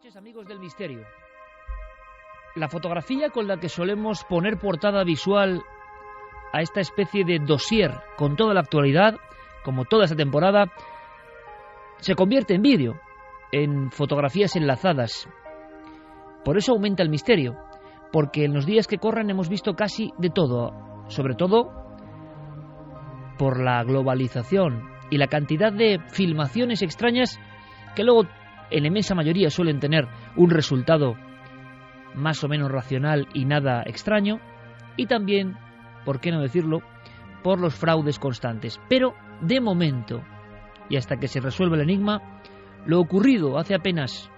noches, amigos del misterio. La fotografía con la que solemos poner portada visual a esta especie de dossier con toda la actualidad, como toda esta temporada, se convierte en vídeo, en fotografías enlazadas. Por eso aumenta el misterio, porque en los días que corren hemos visto casi de todo, sobre todo por la globalización y la cantidad de filmaciones extrañas que luego en la inmensa mayoría suelen tener un resultado más o menos racional y nada extraño, y también, por qué no decirlo, por los fraudes constantes. Pero, de momento, y hasta que se resuelva el enigma, lo ocurrido hace apenas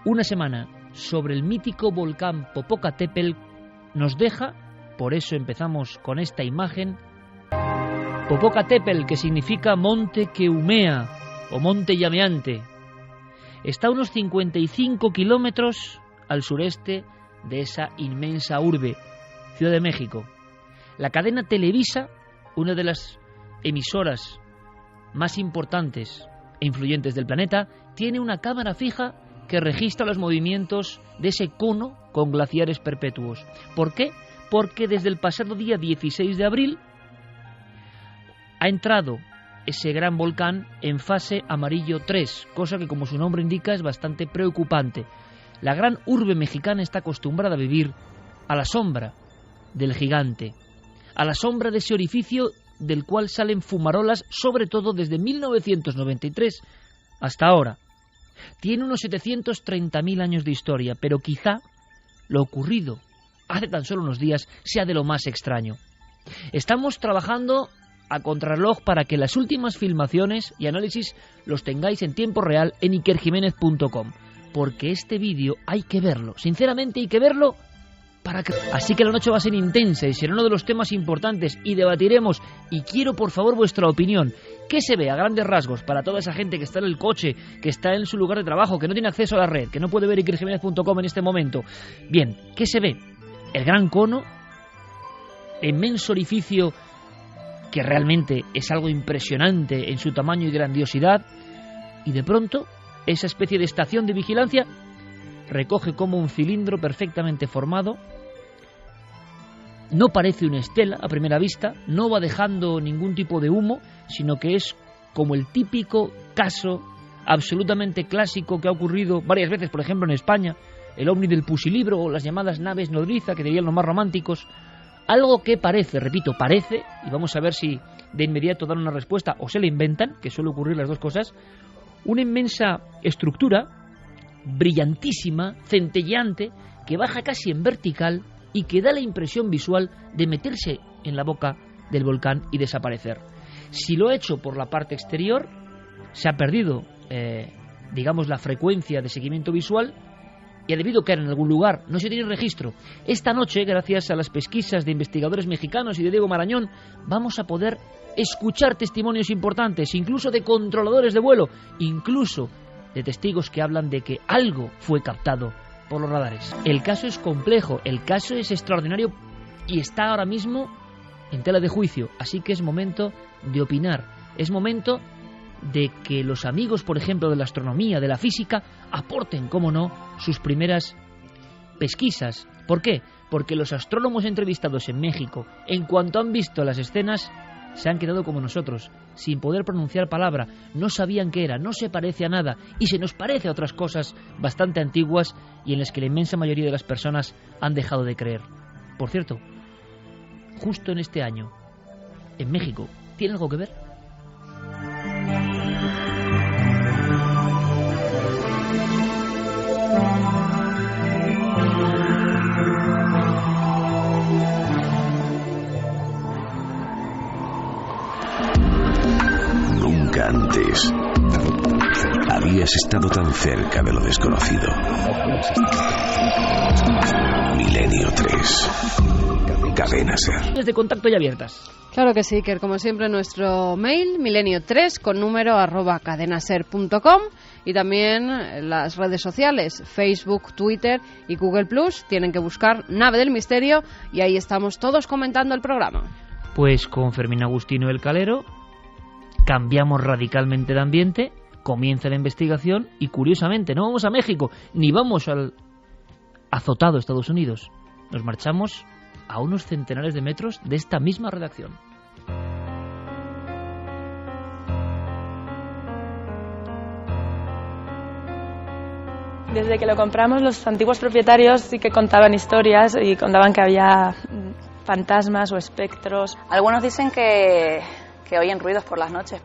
una semana sobre el mítico volcán Popocatépetl nos deja, por eso empezamos con esta imagen, Popocatépetl, que significa monte que humea o monte llameante. Está a unos 55 kilómetros al sureste de esa inmensa urbe, Ciudad de México. La cadena Televisa, una de las emisoras más importantes e influyentes del planeta, tiene una cámara fija que registra los movimientos de ese cono con glaciares perpetuos. ¿Por qué? Porque desde el pasado día 16 de abril ha entrado ese gran volcán en fase amarillo 3, cosa que, como su nombre indica, es bastante preocupante. La gran urbe mexicana está acostumbrada a vivir a la sombra del gigante, a la sombra de ese orificio del cual salen fumarolas, sobre todo desde 1993 hasta ahora. Tiene unos 730.000 años de historia, pero quizá lo ocurrido hace tan solo unos días sea de lo más extraño. Estamos trabajando a contrarreloj para que las últimas filmaciones y análisis los tengáis en tiempo real en ikerjimenez.com, porque este vídeo hay que verlo, sinceramente hay que verlo para que... Así que la noche va a ser intensa y será uno de los temas importantes y debatiremos, y quiero por favor vuestra opinión. ¿Qué se ve a grandes rasgos para toda esa gente que está en el coche, que está en su lugar de trabajo, que no tiene acceso a la red, que no puede ver ikerjimenez.com en este momento? Bien, ¿qué se ve? El gran cono, el inmenso orificio que realmente es algo impresionante en su tamaño y grandiosidad, y de pronto esa especie de estación de vigilancia recoge como un cilindro perfectamente formado. No parece una estela a primera vista, no va dejando ningún tipo de humo, sino que es como el típico caso absolutamente clásico que ha ocurrido varias veces, por ejemplo en España, el ovni del Pusilibro o las llamadas naves nodriza, que dirían los más románticos. Algo que parece, repito, parece, y vamos a ver si de inmediato dan una respuesta o se la inventan, que suele ocurrir las dos cosas, una inmensa estructura, brillantísima, centelleante, que baja casi en vertical y que da la impresión visual de meterse en la boca del volcán y desaparecer. Si lo ha hecho por la parte exterior, se ha perdido, digamos, la frecuencia de seguimiento visual, y ha debido caer en algún lugar, no se tiene registro. Esta noche, gracias a las pesquisas de investigadores mexicanos y de Diego Marañón, vamos a poder escuchar testimonios importantes, incluso de controladores de vuelo, incluso de testigos que hablan de que algo fue captado por los radares. El caso es complejo, el caso es extraordinario y está ahora mismo en tela de juicio, así que es momento de opinar, es momento de que los amigos, por ejemplo, de la astronomía, de la física, aporten, cómo no, sus primeras pesquisas. ¿Por qué? Porque los astrónomos entrevistados en México, en cuanto han visto las escenas, se han quedado como nosotros, sin poder pronunciar palabra, no sabían qué era, no se parece a nada, y se nos parece a otras cosas bastante antiguas y en las que la inmensa mayoría de las personas han dejado de creer. Por cierto, justo en este año, en México, ¿tiene algo que ver? Nunca antes habías estado tan cerca de lo desconocido. Milenio 3. Cadena Ser. Líneas de contacto ya abiertas. Claro que sí, Iker. Como siempre, nuestro mail, milenio3 con número @cadenaser.com, y también las redes sociales, Facebook, Twitter y Google+. Tienen que buscar Nave del Misterio y ahí estamos todos comentando el programa. Pues con Fermín Agustino El Calero cambiamos radicalmente de ambiente Comienza la investigación y, curiosamente, no vamos a México ni vamos al azotado Estados Unidos. Nos marchamos a unos centenares de metros de esta misma redacción. Desde que lo compramos, los antiguos propietarios sí que contaban historias y contaban que había fantasmas o espectros. Algunos dicen que oyen ruidos por las noches.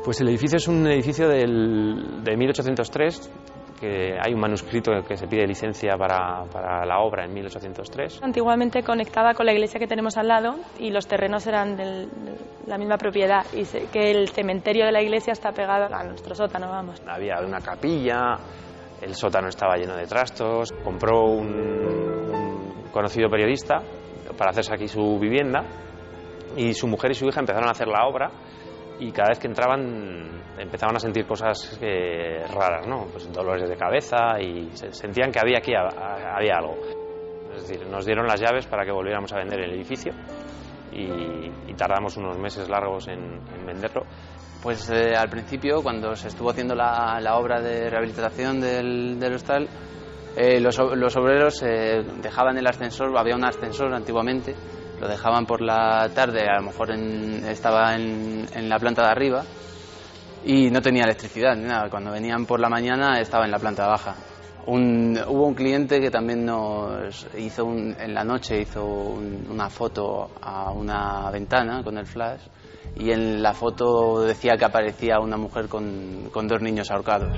Pues el edificio es un edificio de 1803, que hay un manuscrito que se pide licencia para la obra en 1803. Antiguamente conectaba con la iglesia que tenemos al lado y los terrenos eran de la misma propiedad, y sé que el cementerio de la iglesia está pegado a nuestro sótano, vamos. Había una capilla, el sótano estaba lleno de trastos. Compró un conocido periodista para hacerse aquí su vivienda, y su mujer y su hija empezaron a hacer la obra, y cada vez que entraban empezaban a sentir cosas raras, ¿no? Pues dolores de cabeza, y sentían que había algo. Es decir, nos dieron las llaves para que volviéramos a vender el edificio, y tardamos unos meses largos en venderlo. Pues al principio, cuando se estuvo haciendo la obra de rehabilitación del hostal, los obreros dejaban el ascensor. Había un ascensor antiguamente, lo dejaban por la tarde, a lo mejor estaba en la planta de arriba y no tenía electricidad ni nada. Cuando venían por la mañana estaba en la planta baja. Hubo un cliente que también nos hizo en la noche una foto a una ventana con el flash, y en la foto decía que aparecía una mujer con 2 niños ahorcados.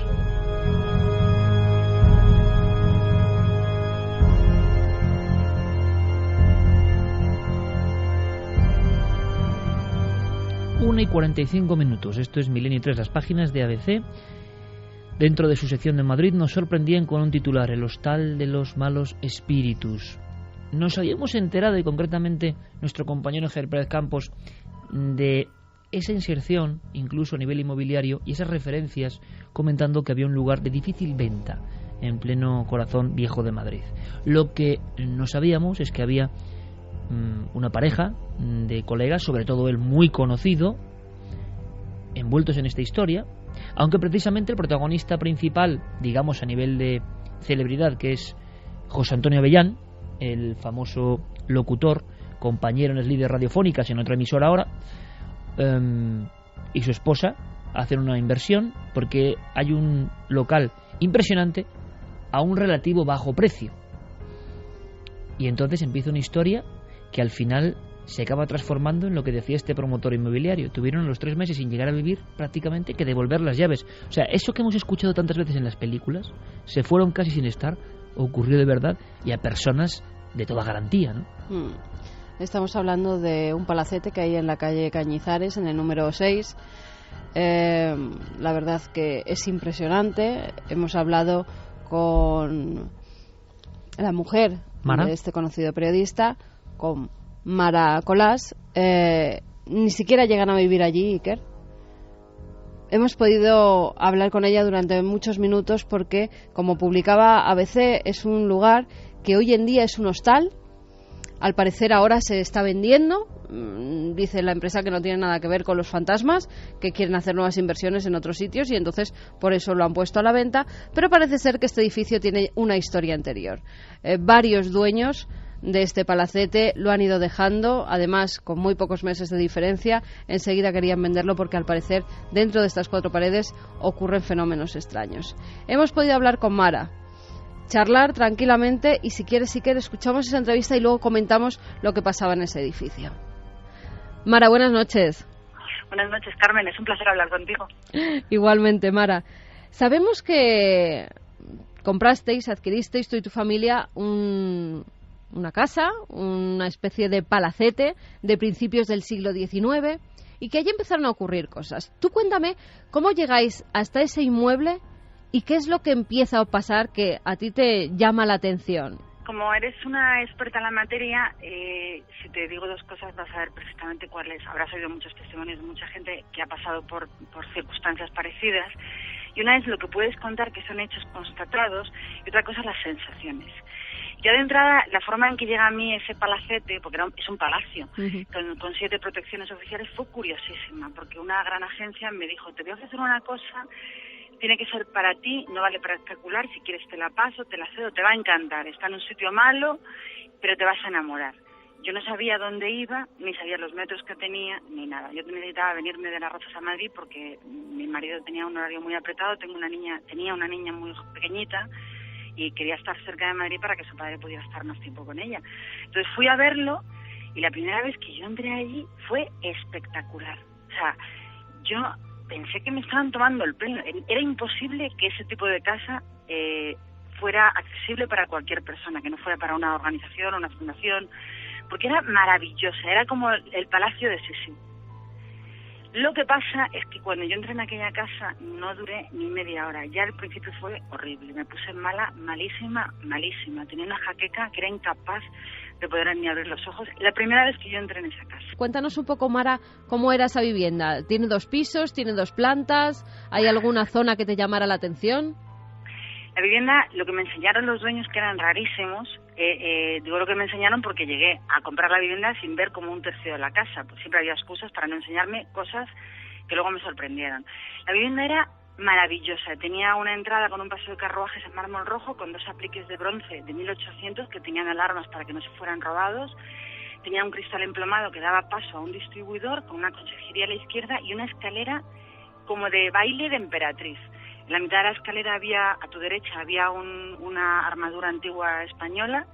Una y 45 minutos. Esto es Milenio 3. Las páginas de ABC, dentro de su sección de Madrid, nos sorprendían con un titular: el hostal de los malos espíritus. Nos habíamos enterado, y concretamente nuestro compañero Javier Pérez Campos, de esa inserción, incluso a nivel inmobiliario, y esas referencias comentando que había un lugar de difícil venta en pleno corazón viejo de Madrid. Lo que no sabíamos es que había una pareja de colegas, sobre todo él muy conocido, envueltos en esta historia, aunque precisamente el protagonista principal, digamos a nivel de celebridad, que es José Antonio Avellán, el famoso locutor, compañero en las líderes radiofónicas en otra emisora ahora, y su esposa hacen una inversión porque hay un local impresionante a un relativo bajo precio, y entonces empieza una historia que al final se acaba transformando en lo que decía este promotor inmobiliario. Tuvieron a los 3 meses sin llegar a vivir prácticamente que devolver las llaves. O sea, eso que hemos escuchado tantas veces en las películas, se fueron casi sin estar, ocurrió de verdad, y a personas de toda garantía, ¿no? Estamos hablando de un palacete que hay en la calle Cañizares, en el número 6. La verdad que es impresionante. Hemos hablado con la mujer ¿Mara? De este conocido periodista, con Mara Colás. Ni siquiera llegan a vivir allí, Iker. Hemos podido hablar con ella durante muchos minutos porque, como publicaba ABC, es un lugar que hoy en día es un hostal. Al parecer ahora se está vendiendo. Dice la empresa que no tiene nada que ver con los fantasmas, que quieren hacer nuevas inversiones en otros sitios y entonces por eso lo han puesto a la venta. Pero parece ser que este edificio tiene una historia anterior. Varios dueños de este palacete lo han ido dejando, además con muy pocos meses de diferencia. Enseguida querían venderlo porque al parecer dentro de estas 4 paredes ocurren fenómenos extraños. Hemos podido hablar con Mara, charlar tranquilamente, y si quieres escuchamos esa entrevista y luego comentamos lo que pasaba en ese edificio. Mara, buenas noches. Buenas noches, Carmen, es un placer hablar contigo. Igualmente, Mara. Sabemos que adquiristeis tú y tu familia una casa, una especie de palacete de principios del siglo XIX, y que allí empezaron a ocurrir cosas. Tú cuéntame cómo llegáis hasta ese inmueble y qué es lo que empieza a pasar que a ti te llama la atención. Como eres una experta en la materia, si te digo 2 cosas vas a ver perfectamente cuáles. Habrás oído muchos testimonios de mucha gente que ha pasado por circunstancias parecidas, y una es lo que puedes contar, que son hechos constatados, y otra cosa las sensaciones. Ya de entrada, la forma en que llega a mí ese palacete, porque es un palacio, con 7 protecciones oficiales, fue curiosísima, porque una gran agencia me dijo: te voy a ofrecer una cosa tiene que ser para ti, no vale para especular, si quieres te la paso, te la cedo, te va a encantar, está en un sitio malo, pero te vas a enamorar. Yo no sabía dónde iba, ni sabía los metros que tenía, ni nada. Yo necesitaba venirme de Las Rozas a Madrid porque mi marido tenía un horario muy apretado, tenía una niña muy pequeñita y quería estar cerca de Madrid para que su padre pudiera estar más tiempo con ella. Entonces fui a verlo y la primera vez que yo entré allí fue espectacular. O sea, yo pensé que me estaban tomando el pelo. Era imposible que ese tipo de casa fuera accesible para cualquier persona, que no fuera para una organización o una fundación, porque era maravillosa, era como el palacio de Sisi. Lo que pasa es que cuando yo entré en aquella casa no duré ni media hora, ya al principio fue horrible, me puse mala, malísima, tenía una jaqueca que era incapaz de poder ni abrir los ojos, la primera vez que yo entré en esa casa. Cuéntanos un poco, Mara, cómo era esa vivienda. ¿Tiene 2 pisos? ¿Tiene 2 plantas? ¿Hay alguna zona que te llamara la atención? La vivienda, lo que me enseñaron los dueños, que eran rarísimos, digo lo que me enseñaron porque llegué a comprar la vivienda sin ver como un tercio de la casa, pues siempre había excusas para no enseñarme cosas que luego me sorprendieron. La vivienda era maravillosa, tenía una entrada con un paso de carruajes en mármol rojo con 2 apliques de bronce de 1800 que tenían alarmas para que no se fueran robados, tenía un cristal emplomado que daba paso a un distribuidor con una consejería a la izquierda y una escalera como de baile de emperatriz. En la mitad de la escalera a tu derecha había una armadura antigua española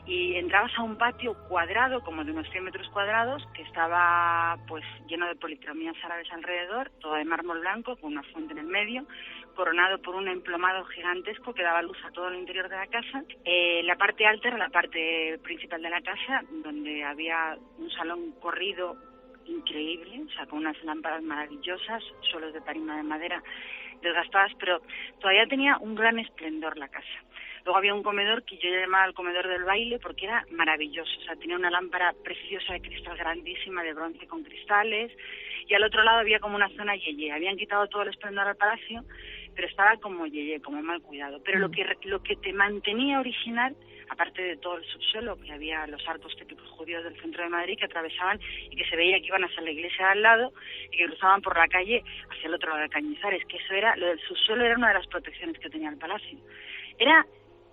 y entrabas a un patio cuadrado, como de unos 100 metros cuadrados, que estaba pues lleno de policromías árabes alrededor, todo de mármol blanco, con una fuente en el medio, coronado por un emplomado gigantesco que daba luz a todo el interior de la casa. La parte alta era la parte principal de la casa, donde había un salón corrido increíble, o sea, con unas lámparas maravillosas, suelos de tarima de madera desgastadas, pero todavía tenía un gran esplendor la casa. Luego había un comedor que yo llamaba el comedor del baile porque era maravilloso, o sea, tenía una lámpara preciosa de cristal grandísima de bronce con cristales, y al otro lado había como una zona yeye. Habían quitado todo el esplendor al palacio, pero estaba como yeye, como mal cuidado. Pero lo que te mantenía original, aparte de todo el subsuelo, que había los arcos típicos judíos del centro de Madrid que atravesaban y que se veía que iban hacia la iglesia de al lado y que cruzaban por la calle hacia el otro lado de Cañizares, que eso era, lo del subsuelo era una de las protecciones que tenía el palacio. Era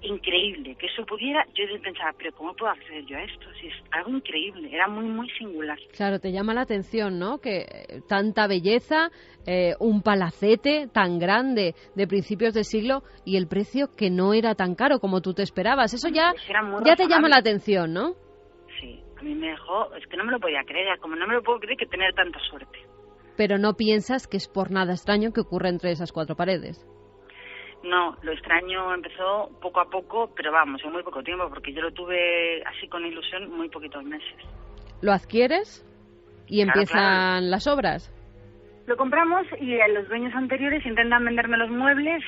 increíble que eso pudiera. Yo pensaba, pero ¿cómo puedo acceder yo a esto? Si es algo increíble, era muy, muy singular. Claro, te llama la atención, ¿no? Que tanta belleza, un palacete tan grande de principios de siglo y el precio que no era tan caro como tú te esperabas. Eso ya te llama la atención, ¿no? Sí, a mí me dejó, es que no me lo podía creer, como no me lo puedo creer que tener tanta suerte. Pero no piensas que es por nada extraño que ocurra entre esas 4 paredes. No, lo extraño empezó poco a poco, pero vamos, en muy poco tiempo, porque yo lo tuve así con ilusión muy poquitos meses. ¿Lo adquieres y empiezan las obras? Lo compramos y los dueños anteriores intentan venderme los muebles,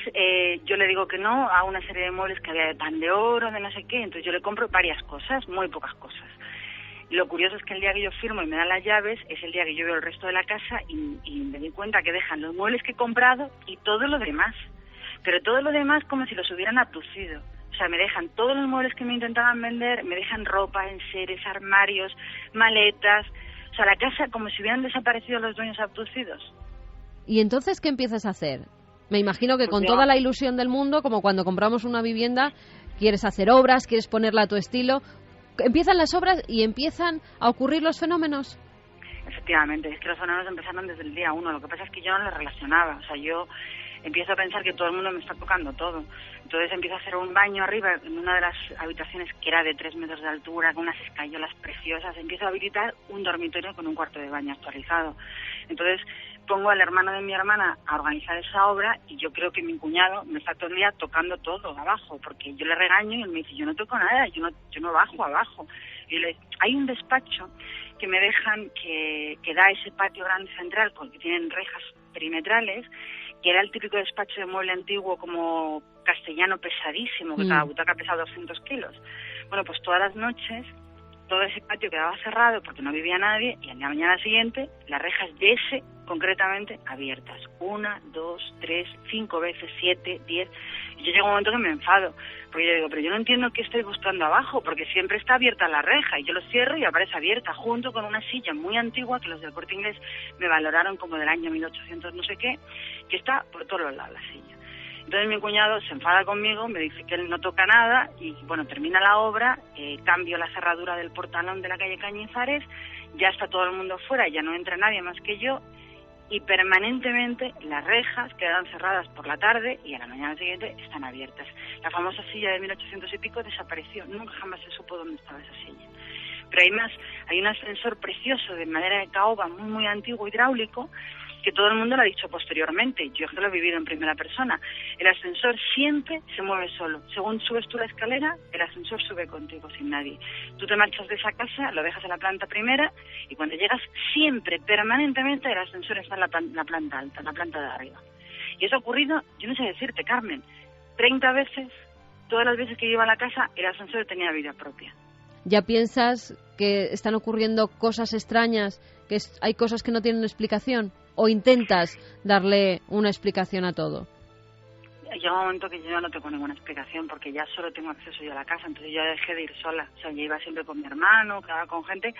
yo le digo que no a una serie de muebles que había de pan de oro, de no sé qué, entonces yo le compro varias cosas, muy pocas cosas. Lo curioso es que el día que yo firmo y me dan las llaves es el día que yo veo el resto de la casa y me di cuenta que dejan los muebles que he comprado y todo lo demás. Pero todo lo demás como si los hubieran abducido. O sea, me dejan todos los muebles que me intentaban vender, me dejan ropa, enseres, armarios, maletas. O sea, la casa como si hubieran desaparecido los dueños abducidos. ¿Y entonces qué empiezas a hacer? Me imagino que con toda la ilusión del mundo, como cuando compramos una vivienda, quieres hacer obras, quieres ponerla a tu estilo. Empiezan las obras y empiezan a ocurrir los fenómenos. Efectivamente, es que los fenómenos empezaron desde el día 1. Lo que pasa es que yo no los relacionaba. O sea, yo empiezo a pensar que todo el mundo me está tocando todo. Entonces empiezo a hacer un baño arriba en una de las habitaciones que era de 3 metros de altura, con unas escayolas preciosas. Empiezo a habilitar un dormitorio con un cuarto de baño actualizado. Entonces pongo al hermano de mi hermana a organizar esa obra y yo creo que mi cuñado me está todo el día tocando todo abajo, porque yo le regaño y él me dice, yo no toco nada, yo no bajo abajo. Y hay un despacho que me dejan que da ese patio grande central, porque tienen rejas perimetrales, que era el típico despacho de mueble antiguo como castellano pesadísimo, que cada butaca pesaba 200 kilos. Bueno, pues todas las noches todo ese patio quedaba cerrado porque no vivía nadie y al día mañana siguiente las rejas de ese concretamente abiertas. 1, 2, 3, 5 veces, 7, 10. Y yo llego a un momento que me enfado, porque yo digo, pero yo no entiendo qué estoy buscando abajo, porque siempre está abierta la reja, y yo lo cierro y aparece abierta, junto con una silla muy antigua que los del Corte Inglés me valoraron como del año 1800 no sé qué, que está por todos los lados la silla. Entonces mi cuñado se enfada conmigo, me dice que él no toca nada y bueno, termina la obra, cambio la cerradura del portalón de la calle Cañizares, ya está todo el mundo fuera, ya no entra nadie más que yo y permanentemente las rejas quedan cerradas por la tarde y a la mañana siguiente están abiertas. La famosa silla de 1800 y pico desapareció, nunca jamás se supo dónde estaba esa silla. Pero hay un ascensor precioso de madera de caoba muy muy antiguo, hidráulico, que todo el mundo lo ha dicho posteriormente, yo es que lo he vivido en primera persona. El ascensor siempre se mueve solo. Según subes tú la escalera, el ascensor sube contigo, sin nadie. Tú te marchas de esa casa, lo dejas en la planta primera, y cuando llegas, siempre, permanentemente, el ascensor está en la planta alta, en la planta de arriba. Y eso ha ocurrido, yo no sé decirte, Carmen, 30 veces, todas las veces que iba a la casa, el ascensor tenía vida propia. ¿Ya piensas que están ocurriendo cosas extrañas, que hay cosas que no tienen explicación? ¿O intentas darle una explicación a todo? Llega un momento que yo ya no tengo ninguna explicación porque ya solo tengo acceso yo a la casa, entonces yo dejé de ir sola. O sea, yo iba siempre con mi hermano, quedaba con gente,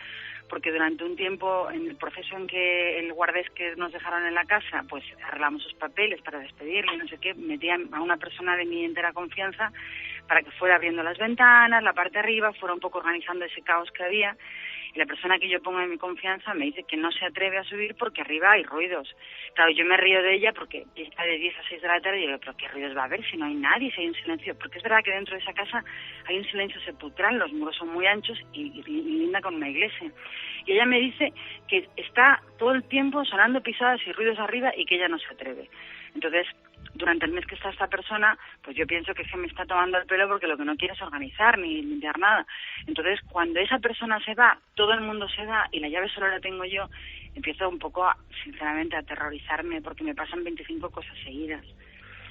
porque durante un tiempo, en el proceso en que el guardés que nos dejaron en la casa, pues arreglamos sus papeles para despedirle y no sé qué, metían a una persona de mi entera confianza para que fuera abriendo las ventanas, la parte de arriba, fuera un poco organizando ese caos que había. Y la persona que yo pongo en mi confianza me dice que no se atreve a subir porque arriba hay ruidos. Claro, yo me río de ella porque está de 10 a 6 de la tarde y digo, pero ¿qué ruidos va a haber si no hay nadie, si hay un silencio? Porque es verdad que dentro de esa casa hay un silencio sepulcral, los muros son muy anchos y linda con una iglesia. Y ella me dice que está todo el tiempo sonando pisadas y ruidos arriba y que ella no se atreve. Entonces, durante el mes que está esta persona, pues yo pienso que es que me está tomando el pelo porque lo que no quiere es organizar ni limpiar nada. Entonces, cuando esa persona se va, todo el mundo se va y la llave solo la tengo yo, empiezo un poco, sinceramente, a aterrorizarme porque me pasan 25 cosas seguidas.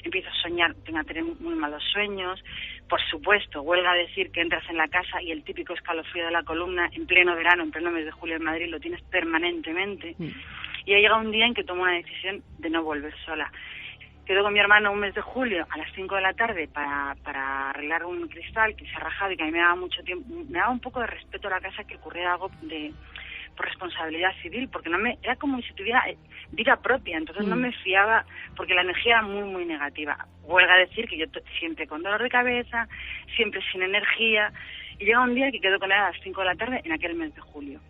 Empiezo a soñar, tengo a tener muy malos sueños. Por supuesto, huelga a decir que entras en la casa y el típico escalofrío de la columna en pleno verano, en pleno mes de julio en Madrid, lo tienes permanentemente. Y ha llegado un día en que tomo una decisión de no volver sola. Quedo con mi hermano un mes de julio a las 5 de la tarde para arreglar un cristal que se ha rajado y que a mí me daba mucho tiempo, me daba un poco de respeto a la casa que ocurriera algo por responsabilidad civil, porque era como si tuviera vida propia, entonces no me fiaba, porque la energía era muy, muy negativa. Huelga a decir que yo siempre con dolor de cabeza, siempre sin energía, y llega un día que quedo con él a las 5 de la tarde en aquel mes de julio.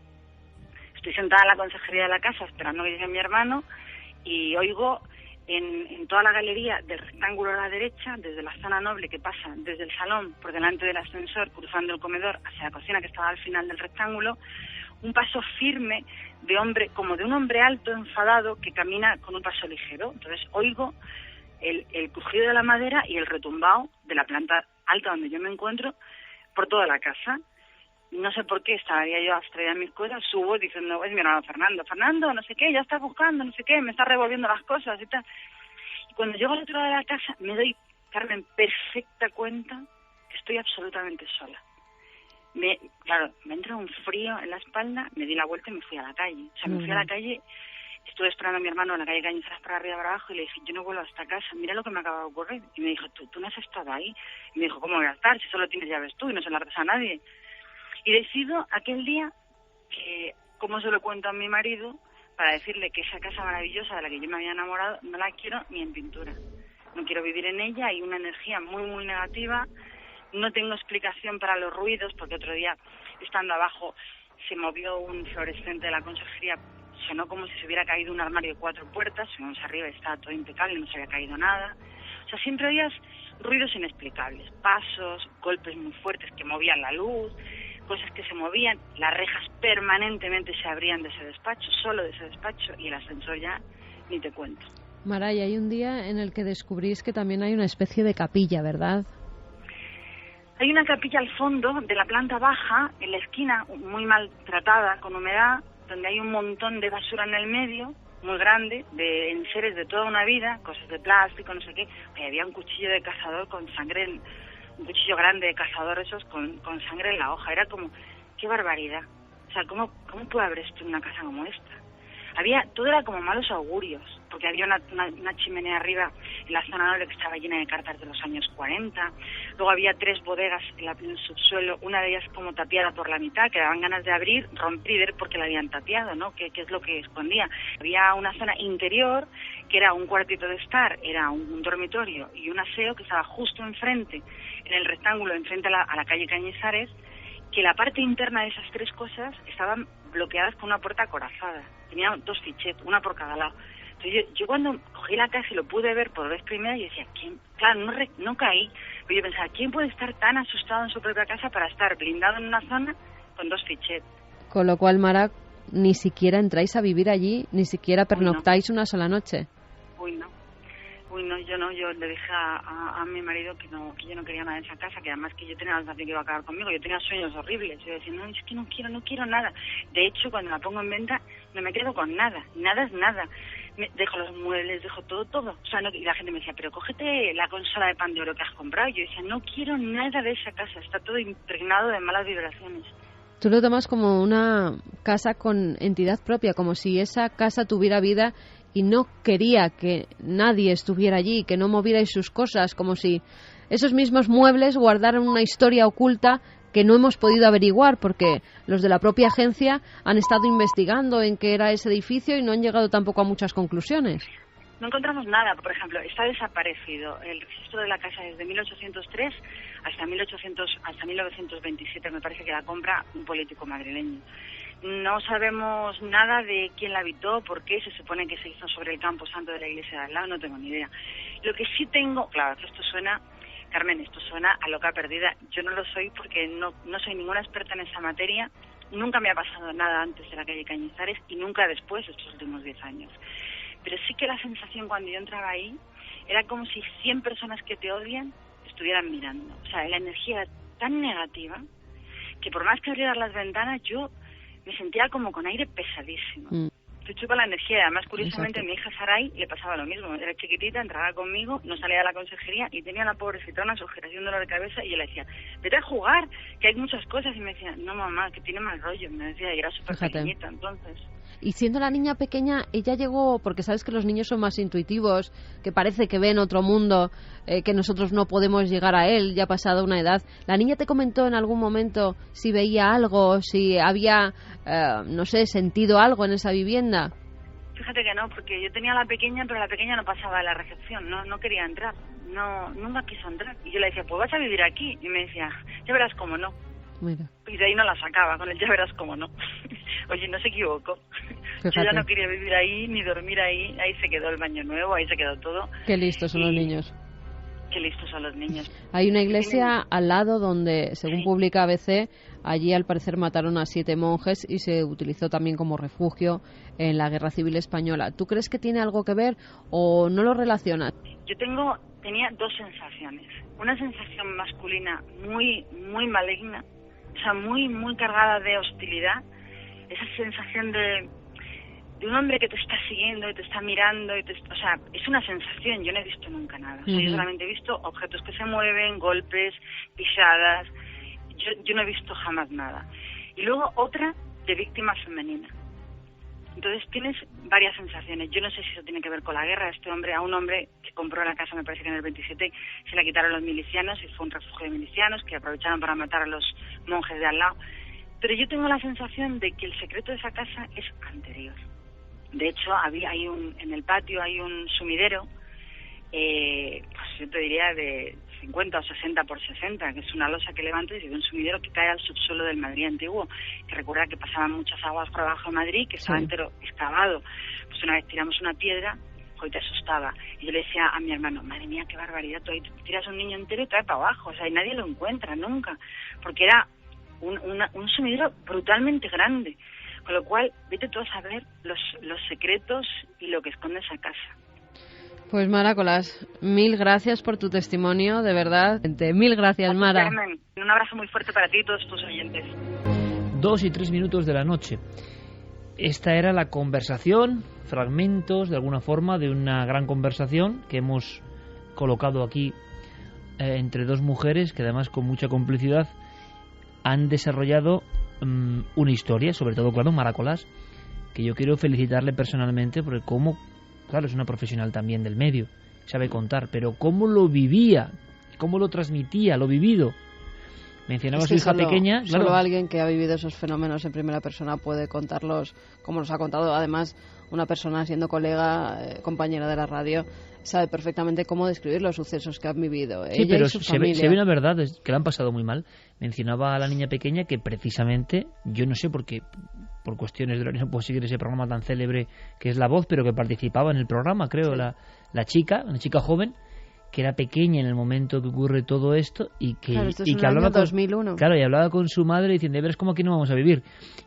Estoy sentada en la consejería de la casa esperando que llegue mi hermano y oigo en toda la galería del rectángulo a la derecha, desde la zona noble que pasa desde el salón por delante del ascensor, cruzando el comedor hacia la cocina que estaba al final del rectángulo, un paso firme de hombre, como de un hombre alto, enfadado, que camina con un paso ligero. Entonces oigo el crujido de la madera y el retumbao de la planta alta donde yo me encuentro por toda la casa. No sé por qué, estaba yo abstraída en mis cosas, subo diciendo, es mi hermano Fernando, no sé qué, ya está buscando, no sé qué, me está revolviendo las cosas y tal. Y cuando llego al otro lado de la casa, me doy, Carmen, perfecta cuenta que estoy absolutamente sola. Me entra un frío en la espalda, me di la vuelta y me fui a la calle. O sea, me fui a la calle, estuve esperando a mi hermano en la calle Cañizares para arriba y para abajo y le dije, yo no vuelvo a esta casa, mira lo que me acaba de ocurrir. Y me dijo, tú no has estado ahí. Y me dijo, ¿cómo voy a estar si solo tienes llaves tú y no se las das a nadie? Y decido aquel día que, como se lo cuento a mi marido, para decirle que esa casa maravillosa de la que yo me había enamorado, no la quiero ni en pintura. No quiero vivir en ella, hay una energía muy, muy negativa. No tengo explicación para los ruidos, porque otro día, estando abajo, se movió un fluorescente de la consejería, sonó como si se hubiera caído un armario de 4 puertas, subimos arriba y estaba todo impecable, no se había caído nada. O sea, siempre oías ruidos inexplicables, pasos, golpes muy fuertes que movían la luz, cosas que se movían, las rejas permanentemente se abrían de ese despacho, solo de ese despacho, y el ascensor ya ni te cuento. Maray, hay un día en el que descubrís que también hay una especie de capilla, ¿verdad? Hay una capilla al fondo de la planta baja, en la esquina, muy maltratada, con humedad, donde hay un montón de basura en el medio, muy grande, de enseres de toda una vida, cosas de plástico, no sé qué. Había un cuchillo de cazador con sangre, un cuchillo grande de cazador esos con sangre en la hoja. Era como, qué barbaridad. O sea, ¿cómo puede haber esto en una casa como esta? todo era como malos augurios, porque había una chimenea arriba en la zona norte que estaba llena de cartas de los años 40, luego había 3 bodegas en el subsuelo, una de ellas como tapiada por la mitad, que daban ganas de abrir, romper y ver por qué la habían tapiado, ¿no? ¿Qué es lo que escondía? Había una zona interior, que era un cuartito de estar, era un dormitorio y un aseo que estaba justo enfrente, en el rectángulo, enfrente a la calle Cañizares, que la parte interna de esas 3 cosas estaban bloqueadas con una puerta acorazada. Tenía 2 fichetes, una por cada lado. Entonces yo cuando cogí la casa y lo pude ver por vez primera, yo decía, ¿quién? Claro, no caí, pero yo pensaba, ¿quién puede estar tan asustado en su propia casa para estar blindado en una zona con 2 fichetes? Con lo cual, Mara, ni siquiera entráis a vivir allí, ni siquiera pernoctáis una sola noche. Uy, no, yo le dije a mi marido que yo no quería nada en esa casa, que además que yo tenía la sensación que iba a acabar conmigo, yo tenía sueños horribles, yo decía, no, es que no quiero nada. De hecho, cuando la pongo en venta, no me quedo con nada es nada. Dejo los muebles, dejo todo. O sea, y la gente me decía, pero cógete la consola de pan de oro que has comprado. Yo decía, no quiero nada de esa casa, está todo impregnado de malas vibraciones. Tú lo tomas como una casa con entidad propia, como si esa casa tuviera vida y no quería que nadie estuviera allí, que no movierais sus cosas, como si esos mismos muebles guardaran una historia oculta que no hemos podido averiguar, porque los de la propia agencia han estado investigando en qué era ese edificio y no han llegado tampoco a muchas conclusiones. No encontramos nada, por ejemplo, está desaparecido el registro de la casa desde 1803 hasta 1927, me parece que la compra un político madrileño. No sabemos nada de quién la habitó, por qué, se supone que se hizo sobre el campo santo de la iglesia de al lado, no tengo ni idea. Lo que sí tengo, claro, que esto suena, Carmen, esto suena a loca perdida, yo no lo soy porque no soy ninguna experta en esa materia, nunca me ha pasado nada antes de la calle Cañizares y nunca después, estos últimos 10 años. Pero sí que la sensación cuando yo entraba ahí era como si 100 personas que te odian estuvieran mirando. O sea, la energía era tan negativa que por más que abrieras las ventanas yo me sentía como con aire pesadísimo. Te chupa la energía. Además, curiosamente, mi hija Saray le pasaba lo mismo. Era chiquitita, entraba conmigo, no salía de la consejería y tenía la pobrecita una ojeras y un dolor de cabeza y yo le decía, vete a jugar, que hay muchas cosas. Y me decía, no mamá, que tiene mal rollo. Me decía, y era súper pequeñita entonces. Y siendo la niña pequeña, ella llegó, porque sabes que los niños son más intuitivos, que parece que ven otro mundo, que nosotros no podemos llegar a él, ya pasada una edad. ¿La niña te comentó en algún momento si veía algo, si había, no sé, sentido algo en esa vivienda? Fíjate que no, porque yo tenía a la pequeña, pero la pequeña no pasaba de la recepción, no quería entrar, nunca quiso entrar. Y yo le decía, pues vas a vivir aquí. Y me decía, ya verás cómo no. Mira. Y de ahí no la sacaba, con el ya verás cómo no. Oye, no se equivocó. Fíjate. Yo ya no quería vivir ahí, ni dormir ahí se quedó el baño nuevo, ahí se quedó todo. Qué listos son los niños. Qué listos son los niños. Hay una iglesia al lado donde, según publica ABC, allí al parecer mataron a 7 monjes y se utilizó también como refugio en la Guerra Civil Española. ¿Tú crees que tiene algo que ver o no lo relacionas? Yo tenía 2 sensaciones. Una sensación masculina muy maligna, o sea, muy cargada de hostilidad. Esa sensación de un hombre que te está siguiendo y te está mirando, o sea, es una sensación, yo no he visto nunca nada. O sea, yo solamente he visto objetos que se mueven, golpes, pisadas, yo no he visto jamás nada. Y luego otra de víctima femenina. Entonces tienes varias sensaciones. Yo no sé si eso tiene que ver con la guerra. A un hombre que compró la casa, me parece que en el 27, se la quitaron los milicianos y fue un refugio de milicianos que aprovecharon para matar a los monjes de al lado. Pero yo tengo la sensación de que el secreto de esa casa es anterior. De hecho, en el patio hay un sumidero, pues yo te diría de 50 o 60 por 60, que es una losa que levantas y de un sumidero que cae al subsuelo del Madrid antiguo, que recuerda que pasaban muchas aguas por abajo de Madrid, que estaba entero excavado. Pues una vez tiramos una piedra, hoy te asustaba. Y yo le decía a mi hermano, madre mía, qué barbaridad, tú ahí tiras un niño entero y cae para abajo, o sea, y nadie lo encuentra nunca, porque era un sumidero brutalmente grande. Con lo cual, vete tú a saber los secretos y lo que esconde esa casa. Pues Mara Colás, 1000 gracias por tu testimonio, de verdad. 1000 gracias, Mara. Carmen, un abrazo muy fuerte para ti y todos tus oyentes. 2 y 3 minutos de la noche. Esta era la conversación, fragmentos de alguna forma de una gran conversación que hemos colocado aquí entre 2 mujeres que además con mucha complicidad han desarrollado una historia, sobre todo, claro, Mara Colás, que yo quiero felicitarle personalmente, porque claro, es una profesional también del medio, sabe contar, pero cómo lo vivía, cómo lo transmitía, lo vivido. Mencionaba a su hija pequeña. Claro. Solo alguien que ha vivido esos fenómenos en primera persona puede contarlos como nos ha contado. Además, una persona siendo colega, compañera de la radio, sabe perfectamente cómo describir los sucesos que han vivido. Sí, ella pero y su familia. se ve una verdad, es que la han pasado muy mal. Mencionaba a la niña pequeña que precisamente, yo no sé por qué, por cuestiones de horario no puedo seguir ese programa tan célebre que es La Voz, pero que participaba en el programa, creo, sí. la chica, una chica joven, que era pequeña en el momento que ocurre todo esto y que, claro, esto es y un que año hablaba 2001. Claro, y hablaba con su madre diciendo, verás cómo aquí no vamos a vivir.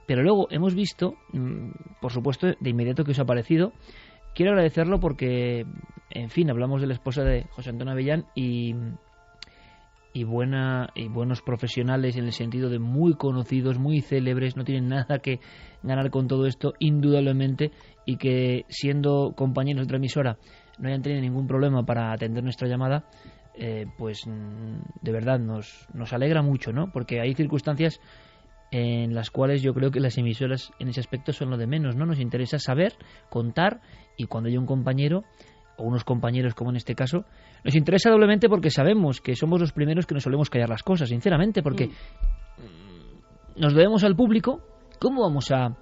Pero luego hemos visto, por supuesto, de inmediato que os ha parecido. Quiero agradecerlo porque, en fin, hablamos de la esposa de José Antonio Avellán y buenos profesionales en el sentido de muy conocidos, muy célebres, no tienen nada que ganar con todo esto, indudablemente, y que siendo compañeros de otra emisora no hayan tenido ningún problema para atender nuestra llamada, pues de verdad nos alegra mucho, ¿no? Porque hay circunstancias en las cuales yo creo que las emisoras en ese aspecto son lo de menos, ¿no? Nos interesa saber, contar, y cuando hay un compañero o unos compañeros como en este caso, nos interesa doblemente porque sabemos que somos los primeros que nos solemos callar las cosas, sinceramente, porque nos debemos al público. ¿Cómo vamos a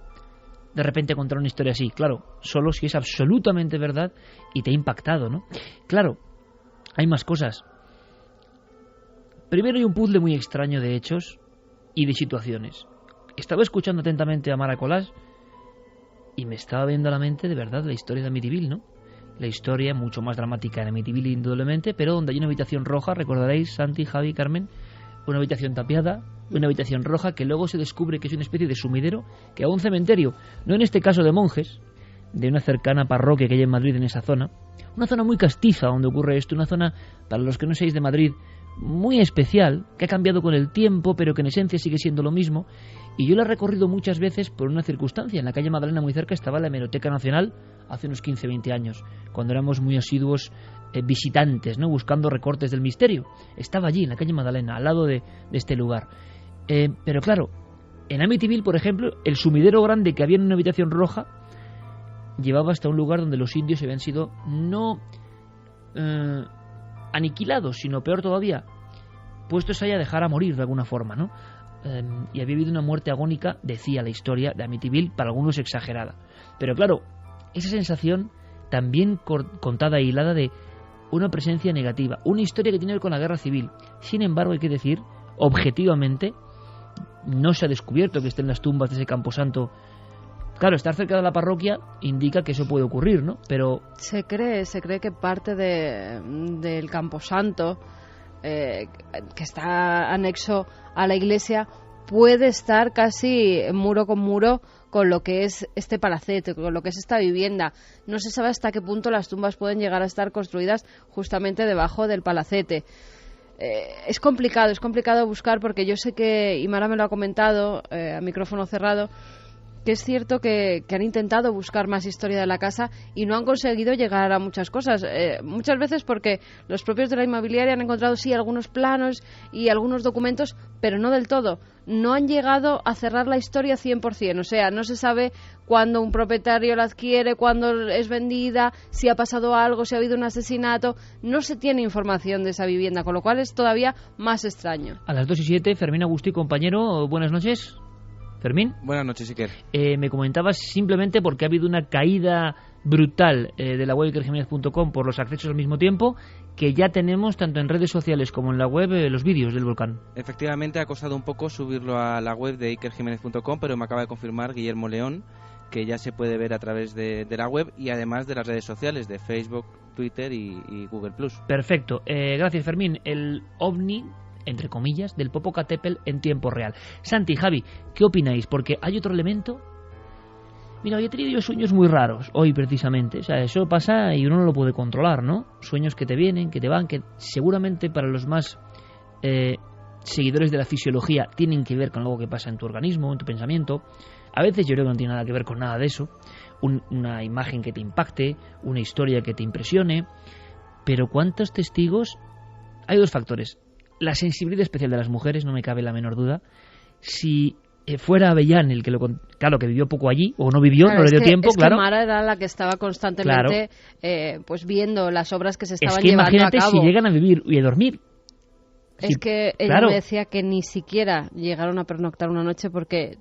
de repente contar una historia así? Claro, solo si es absolutamente verdad y te ha impactado, ¿no? Claro, hay más cosas. Primero hay un puzzle muy extraño de hechos y de situaciones. Estaba escuchando atentamente a Mara Colás y me estaba viendo a la mente de verdad la historia de Amityville, ¿no? La historia mucho más dramática en Amityville, indudablemente, pero donde hay una habitación roja, recordaréis, Santi, Javi, Carmen, una habitación tapiada, una habitación roja que luego se descubre que es una especie de sumidero que a un cementerio, no en este caso de monjes, de una cercana parroquia que hay en Madrid, en esa zona, una zona muy castiza donde ocurre esto, una zona, para los que no seáis de Madrid, muy especial, que ha cambiado con el tiempo, pero que en esencia sigue siendo lo mismo, y yo la he recorrido muchas veces por una circunstancia. En la calle Magdalena, muy cerca, estaba la Hemeroteca Nacional hace unos 15-20 años, cuando éramos muy asiduos visitantes, ¿no? Buscando recortes del misterio. Estaba allí, en la calle Magdalena, al lado de este lugar. Pero claro, en Amityville, por ejemplo, el sumidero grande que había en una habitación roja llevaba hasta un lugar donde los indios habían sido no aniquilados, sino peor todavía, puestos ahí a dejar a morir de alguna forma, ¿no? Y había habido una muerte agónica, decía la historia de Amityville, para algunos exagerada. Pero claro, esa sensación también contada e hilada de una presencia negativa, una historia que tiene que ver con la guerra civil. Sin embargo, hay que decir, objetivamente, no se ha descubierto que estén las tumbas de ese camposanto. Claro, estar cerca de la parroquia indica que eso puede ocurrir, ¿no? Pero se cree que parte del camposanto que está anexo a la iglesia puede estar casi muro con muro con lo que es este palacete, con lo que es esta vivienda. No se sabe hasta qué punto las tumbas pueden llegar a estar construidas justamente debajo del palacete. Es complicado buscar, porque yo sé que, y Mara me lo ha comentado a micrófono cerrado, que es cierto que han intentado buscar más historia de la casa y no han conseguido llegar a muchas cosas. Muchas veces porque los propios de la inmobiliaria han encontrado, sí, algunos planos y algunos documentos, pero no del todo. No han llegado a cerrar la historia 100%. O sea, no se sabe cuándo un propietario la adquiere, cuándo es vendida, si ha pasado algo, si ha habido un asesinato. No se tiene información de esa vivienda, con lo cual es todavía más extraño. A las 2:07, Fermín Agustí, compañero, buenas noches. Fermín. Buenas noches, Iker. Me comentabas simplemente porque ha habido una caída brutal de la web ikerjimenez.com por los accesos al mismo tiempo, que ya tenemos tanto en redes sociales como en la web los vídeos del volcán. Efectivamente, ha costado un poco subirlo a la web de ikerjimenez.com, pero me acaba de confirmar Guillermo León que ya se puede ver a través de la web y además de las redes sociales de Facebook, Twitter y Google+. Perfecto. Gracias, Fermín. El ovni, entre comillas, del Popocatépetl en tiempo real. Santi, Javi, ¿qué opináis? Porque hay otro elemento. Mira, hoy he tenido yo sueños muy raros, hoy precisamente. O sea, eso pasa y uno no lo puede controlar, ¿no? Sueños que te vienen, que te van, que seguramente para los más seguidores de la fisiología tienen que ver con algo que pasa en tu organismo, en tu pensamiento. A veces yo creo que no tiene nada que ver con nada de eso. Una imagen que te impacte, una historia que te impresione. Pero ¿cuántos testigos? Hay dos factores. La sensibilidad especial de las mujeres, no me cabe la menor duda. Si fuera Avellán el que claro, que vivió poco allí, o no vivió, no le dio tiempo, claro. Que Mara era la que estaba constantemente pues viendo las obras que se estaban llevando a cabo. Imagínate si llegan a vivir y a dormir. Es que ella me decía que ni siquiera llegaron a pernoctar una noche porque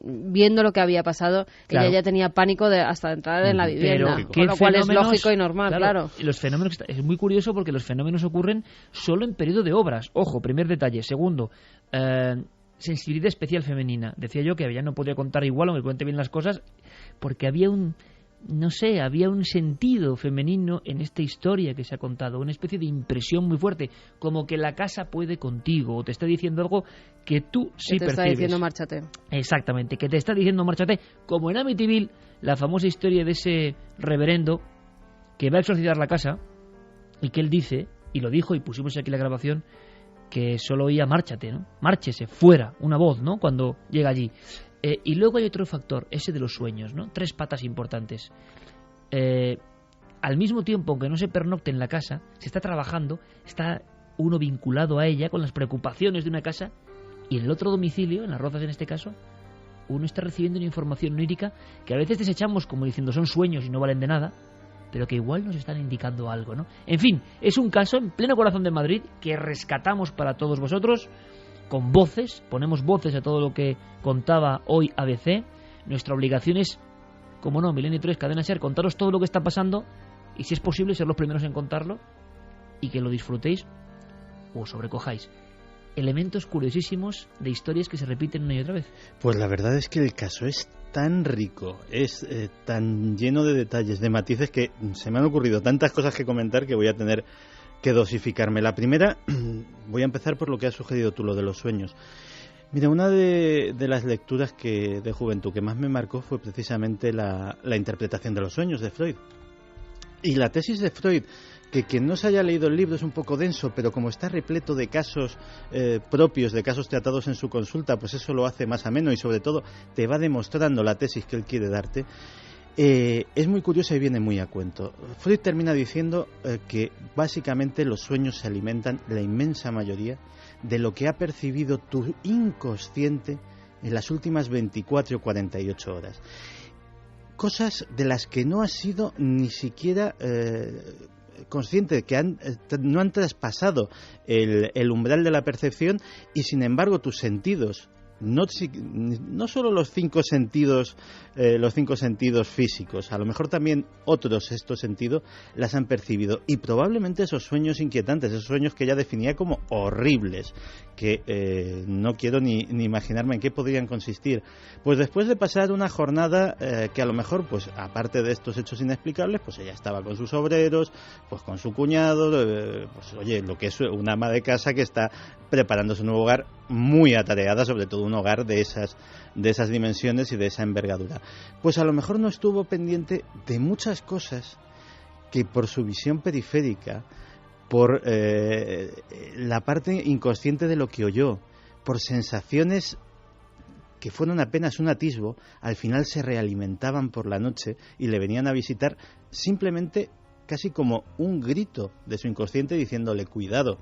viendo lo que había pasado, ella ya tenía pánico hasta de entrar en la vivienda, con lo cual es lógico y normal, claro. Y los fenómenos, es muy curioso porque los fenómenos ocurren solo en periodo de obras. Ojo, primer detalle. Segundo, sensibilidad especial femenina. Decía yo que ella no podía contar igual, aunque cuente bien las cosas, porque había había un sentido femenino en esta historia que se ha contado, una especie de impresión muy fuerte, como que la casa puede contigo, o te está diciendo algo que tú sí percibes. Te está diciendo márchate. Exactamente, que te está diciendo márchate, como en Amityville, la famosa historia de ese reverendo que va a exorcizar la casa y que él dice, y lo dijo, y pusimos aquí la grabación, que solo oía márchate, ¿no? Márchese, fuera, una voz, ¿no? Cuando llega allí. Y luego hay otro factor, ese de los sueños, ¿no? 3 patas importantes. Al mismo tiempo, aunque no se pernocte en la casa, se está trabajando, está uno vinculado a ella con las preocupaciones de una casa, y en el otro domicilio, en Las Rozas en este caso, uno está recibiendo una información onírica que a veces desechamos como diciendo son sueños y no valen de nada, pero que igual nos están indicando algo, ¿no? En fin, es un caso en pleno corazón de Madrid que rescatamos para todos vosotros, con voces, ponemos voces a todo lo que contaba hoy ABC. Nuestra obligación es, como no, Milenio 3, Cadena SER, contaros todo lo que está pasando y si es posible ser los primeros en contarlo y que lo disfrutéis o sobrecojáis. Elementos curiosísimos de historias que se repiten una y otra vez. Pues la verdad es que el caso es tan rico, es tan lleno de detalles, de matices, que se me han ocurrido tantas cosas que comentar que voy a tener que dosificarme. La primera, voy a empezar por lo que has sugerido tú, lo de los sueños. Mira, una de las lecturas de juventud que más me marcó fue precisamente la interpretación de los sueños de Freud. Y la tesis de Freud, que quien no se haya leído el libro es un poco denso, pero como está repleto de casos propios, de casos tratados en su consulta, pues eso lo hace más ameno y sobre todo te va demostrando la tesis que él quiere darte. Es muy curiosa y viene muy a cuento. Freud termina diciendo que básicamente los sueños se alimentan, la inmensa mayoría, de lo que ha percibido tu inconsciente en las últimas 24 o 48 horas. Cosas de las que no has sido ni siquiera consciente, que no han traspasado el umbral de la percepción, y sin embargo tus sentidos, no solo los 5 sentidos físicos, a lo mejor también otros sextos sentidos las han percibido, y probablemente esos sueños inquietantes, esos sueños que ella definía como horribles, que no quiero ni imaginarme en qué podrían consistir, pues después de pasar una jornada que a lo mejor, pues aparte de estos hechos inexplicables, pues ella estaba con sus obreros, pues con su cuñado, pues oye, lo que es una ama de casa que está preparando su nuevo hogar, muy atareada, sobre todo un hogar de esas dimensiones y de esa envergadura. Pues a lo mejor no estuvo pendiente de muchas cosas que por su visión periférica, por la parte inconsciente de lo que oyó, por sensaciones que fueron apenas un atisbo, al final se realimentaban por la noche y le venían a visitar simplemente casi como un grito de su inconsciente diciéndole cuidado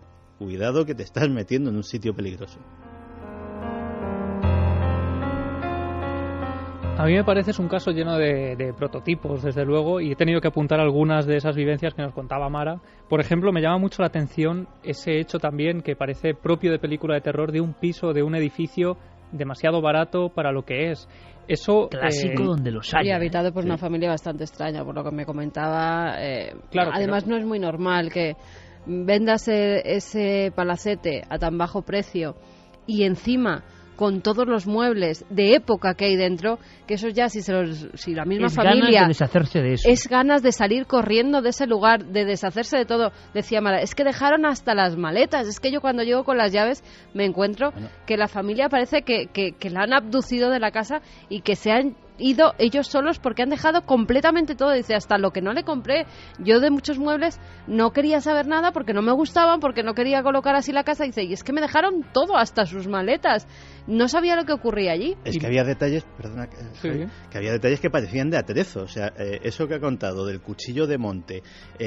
que te estás metiendo en un sitio peligroso. A mí me parece es un caso lleno de prototipos, desde luego, y he tenido que apuntar algunas de esas vivencias que nos contaba Mara. Por ejemplo, me llama mucho la atención ese hecho también que parece propio de película de terror, de un piso, de un edificio demasiado barato para lo que es. Eso clásico donde los hay. Y habitado por una familia bastante extraña, por lo que me comentaba. Claro, además no es muy normal que vendas ese palacete a tan bajo precio y encima con todos los muebles de época que hay dentro, que eso ya si la misma familia... Es ganas de deshacerse de eso. Es ganas de salir corriendo de ese lugar, de deshacerse de todo. Decía Mara, es que dejaron hasta las maletas. Es que yo cuando llego con las llaves me encuentro que la familia parece que la han abducido de la casa y que se han ido ellos solos porque han dejado completamente todo. Dice, hasta lo que no le compré yo de muchos muebles no quería saber nada porque no me gustaban, porque no quería colocar así la casa. Dice, y es que me dejaron todo, hasta sus maletas. No sabía lo que ocurría allí. Es que había detalles, perdona, que había detalles que parecían de aderezo. O sea, eso que ha contado del cuchillo de monte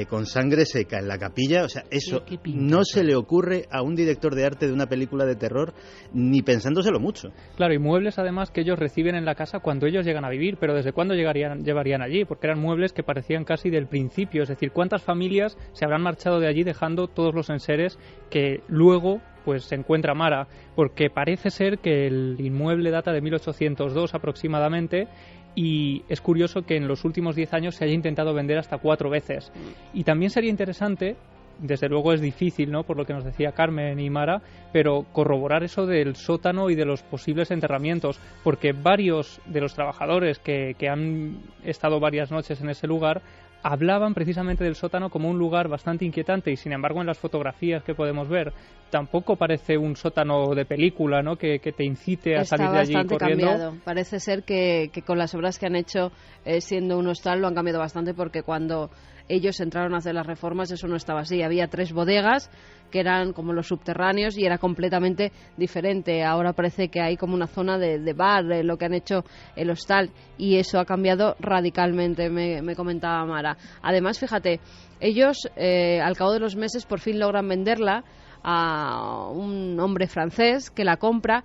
con sangre seca en la capilla, o sea, eso no se le ocurre a un director de arte de una película de terror ni pensándoselo mucho. Claro, y muebles además que ellos reciben en la casa cuando ellos llegan a vivir, pero ¿desde cuándo llevarían allí? Porque eran muebles que parecían casi del principio, es decir, ¿cuántas familias se habrán marchado de allí dejando todos los enseres que luego pues se encuentra Mara? Porque parece ser que el inmueble data de 1802 aproximadamente, y es curioso que en los últimos 10 años se haya intentado vender hasta 4 veces. Y también sería interesante, desde luego es difícil, ¿no?, por lo que nos decía Carmen y Mara, pero corroborar eso del sótano y de los posibles enterramientos, porque varios de los trabajadores que han estado varias noches en ese lugar hablaban precisamente del sótano como un lugar bastante inquietante, y sin embargo en las fotografías que podemos ver tampoco parece un sótano de película, ¿no?, que te incite a salir de allí corriendo. Está bastante cambiado. Parece ser que con las obras que han hecho siendo un hostal lo han cambiado bastante, porque cuando ellos entraron a hacer las reformas eso no estaba así. Había 3 bodegas que eran como los subterráneos y era completamente diferente. Ahora parece que hay como una zona de bar, lo que han hecho el hostal, y eso ha cambiado radicalmente, me comentaba Mara. Además, fíjate, ellos al cabo de los meses por fin logran venderla a un hombre francés que la compra,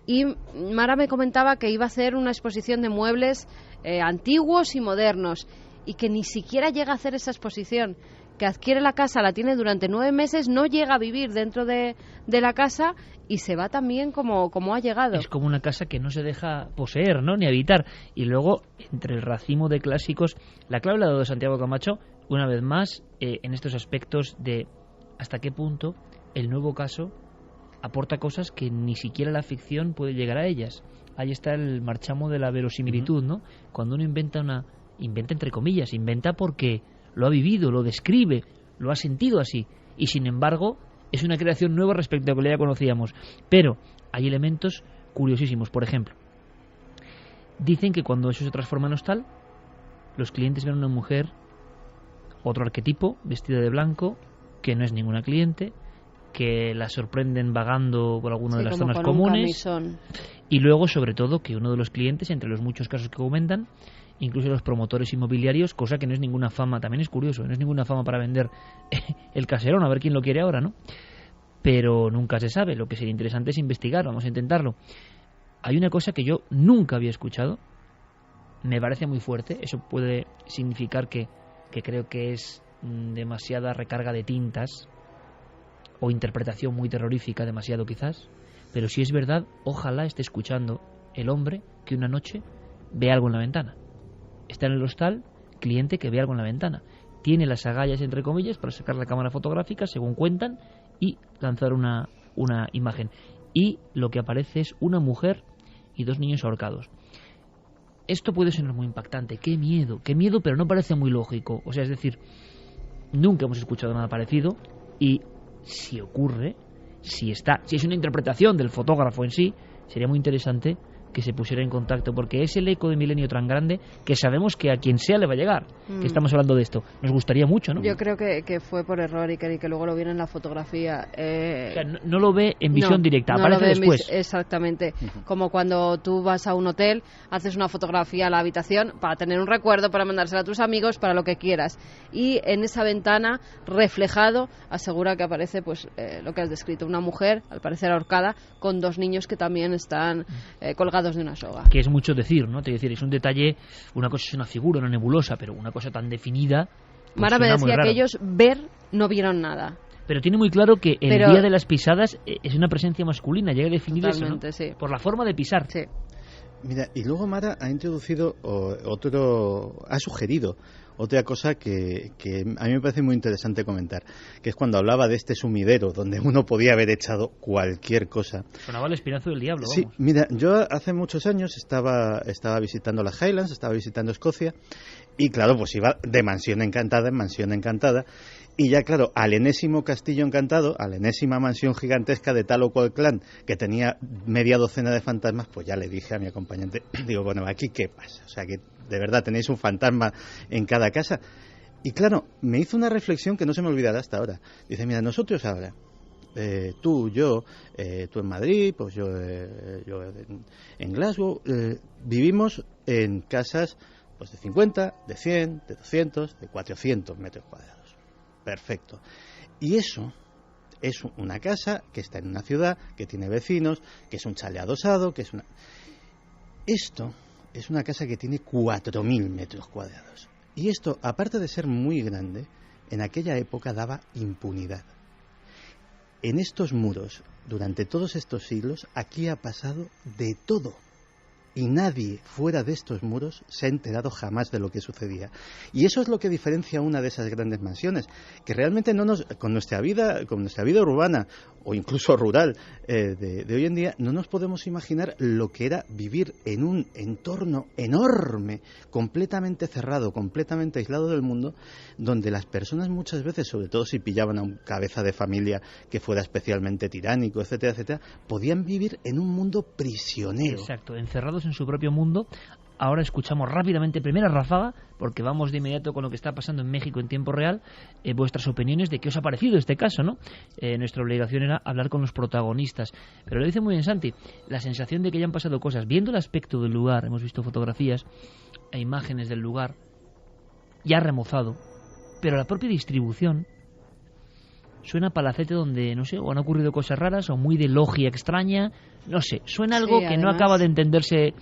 y Mara me comentaba que iba a hacer una exposición de muebles antiguos y modernos, y que ni siquiera llega a hacer esa exposición, que adquiere la casa, la tiene durante 9 meses, no llega a vivir dentro de la casa y se va también como ha llegado. Es como una casa que no se deja poseer, ¿no?, ni habitar. Y luego, entre el racimo de clásicos, la clave la ha dado Santiago Camacho, una vez más, en estos aspectos de hasta qué punto el nuevo caso aporta cosas que ni siquiera la ficción puede llegar a ellas. Ahí está el marchamo de la verosimilitud, ¿no? Cuando uno inventa entre comillas, inventa porque lo ha vivido, lo describe, lo ha sentido así, y sin embargo es una creación nueva respecto a lo que ya conocíamos. Pero hay elementos curiosísimos. Por ejemplo, dicen que cuando eso se transforma en hostal, los clientes ven a una mujer, otro arquetipo, vestida de blanco, que no es ninguna cliente, que la sorprenden vagando por alguna de las zonas comunes, y luego, sobre todo, que uno de los clientes, entre los muchos casos que comentan, incluso los promotores inmobiliarios, cosa que no es ninguna fama, también es curioso, no es ninguna fama para vender el caserón, a ver quién lo quiere ahora, ¿no? Pero nunca se sabe. Lo que sería interesante es investigar, vamos a intentarlo. Hay una cosa que yo nunca había escuchado, me parece muy fuerte, eso puede significar que creo que es demasiada recarga de tintas o interpretación muy terrorífica, demasiado quizás, pero si es verdad, ojalá esté escuchando el hombre que una noche ve algo en la ventana. Está en el hostal, cliente que ve algo en la ventana. Tiene las agallas, entre comillas, para sacar la cámara fotográfica, según cuentan, y lanzar una imagen. Y lo que aparece es una mujer y 2 niños ahorcados. Esto puede sonar muy impactante. ¡Qué miedo! Pero no parece muy lógico. O sea, es decir, nunca hemos escuchado nada parecido, y si ocurre, si es una interpretación del fotógrafo en sí, sería muy interesante que se pusiera en contacto, porque es el eco de Milenio tan grande que sabemos que a quien sea le va a llegar, que estamos hablando de esto. Nos gustaría mucho, ¿no? Yo creo que fue por error y que luego lo viene en la fotografía. O sea, no lo ve en visión directa, aparece después. Exactamente. Como cuando tú vas a un hotel, haces una fotografía a la habitación para tener un recuerdo, para mandársela a tus amigos, para lo que quieras. Y en esa ventana, reflejado, asegura que aparece pues lo que has descrito, una mujer, al parecer ahorcada, con 2 niños que también están colgados de una soga. Que es mucho decir, ¿no? Te decir, es un detalle, una cosa es una figura, una nebulosa, pero una cosa tan definida. Pues Mara me decía que ellos no vieron nada. Pero tiene muy claro que el día de las pisadas es una presencia masculina, llega a definir eso, ¿no? Sí. Por la forma de pisar. Sí. Mira, y luego Mara ha introducido ha sugerido otra cosa que a mí me parece muy interesante comentar, que es cuando hablaba de este sumidero donde uno podía haber echado cualquier cosa. Sonaba el espinazo del diablo, vamos. Sí, mira, yo hace muchos años estaba visitando las Highlands, estaba visitando Escocia, y claro, pues iba de mansión encantada en mansión encantada, Y ya, claro, al enésimo castillo encantado, a la enésima mansión gigantesca de tal o cual clan, que tenía media docena de fantasmas, pues ya le dije a mi acompañante, digo, bueno, ¿aquí qué pasa? O sea, que de verdad tenéis un fantasma en cada casa. Y claro, me hizo una reflexión que no se me olvidará hasta ahora. Dice, mira, nosotros ahora, tú, yo, tú en Madrid, pues yo en Glasgow, vivimos en casas pues de 50, de 100, de 200, de 400 metros cuadrados. Perfecto. Y eso es una casa que está en una ciudad, que tiene vecinos, que es un chalet adosado, que es una... Esto es una casa que tiene 4.000 metros cuadrados. Y esto, aparte de ser muy grande, en aquella época daba impunidad. En estos muros, durante todos estos siglos, aquí ha pasado de todo. Y nadie fuera de estos muros se ha enterado jamás de lo que sucedía. Y eso es lo que diferencia una de esas grandes mansiones, que realmente con nuestra vida urbana o incluso rural de hoy en día, no nos podemos imaginar lo que era vivir en un entorno enorme, completamente cerrado, completamente aislado del mundo, donde las personas muchas veces, sobre todo si pillaban a un cabeza de familia que fuera especialmente tiránico, etcétera, etcétera, podían vivir en un mundo prisionero. Exacto, encerrados en su propio mundo. Ahora escuchamos rápidamente, primera ráfaga, porque vamos de inmediato con lo que está pasando en México en tiempo real, vuestras opiniones de qué os ha parecido este caso, ¿no? Nuestra obligación era hablar con los protagonistas. Pero lo dice muy bien Santi, la sensación de que ya han pasado cosas. Viendo el aspecto del lugar, hemos visto fotografías e imágenes del lugar ya remozado, pero la propia distribución suena a palacete donde, no sé, o han ocurrido cosas raras, o muy de logia extraña, no sé, suena algo que no acaba de entenderse.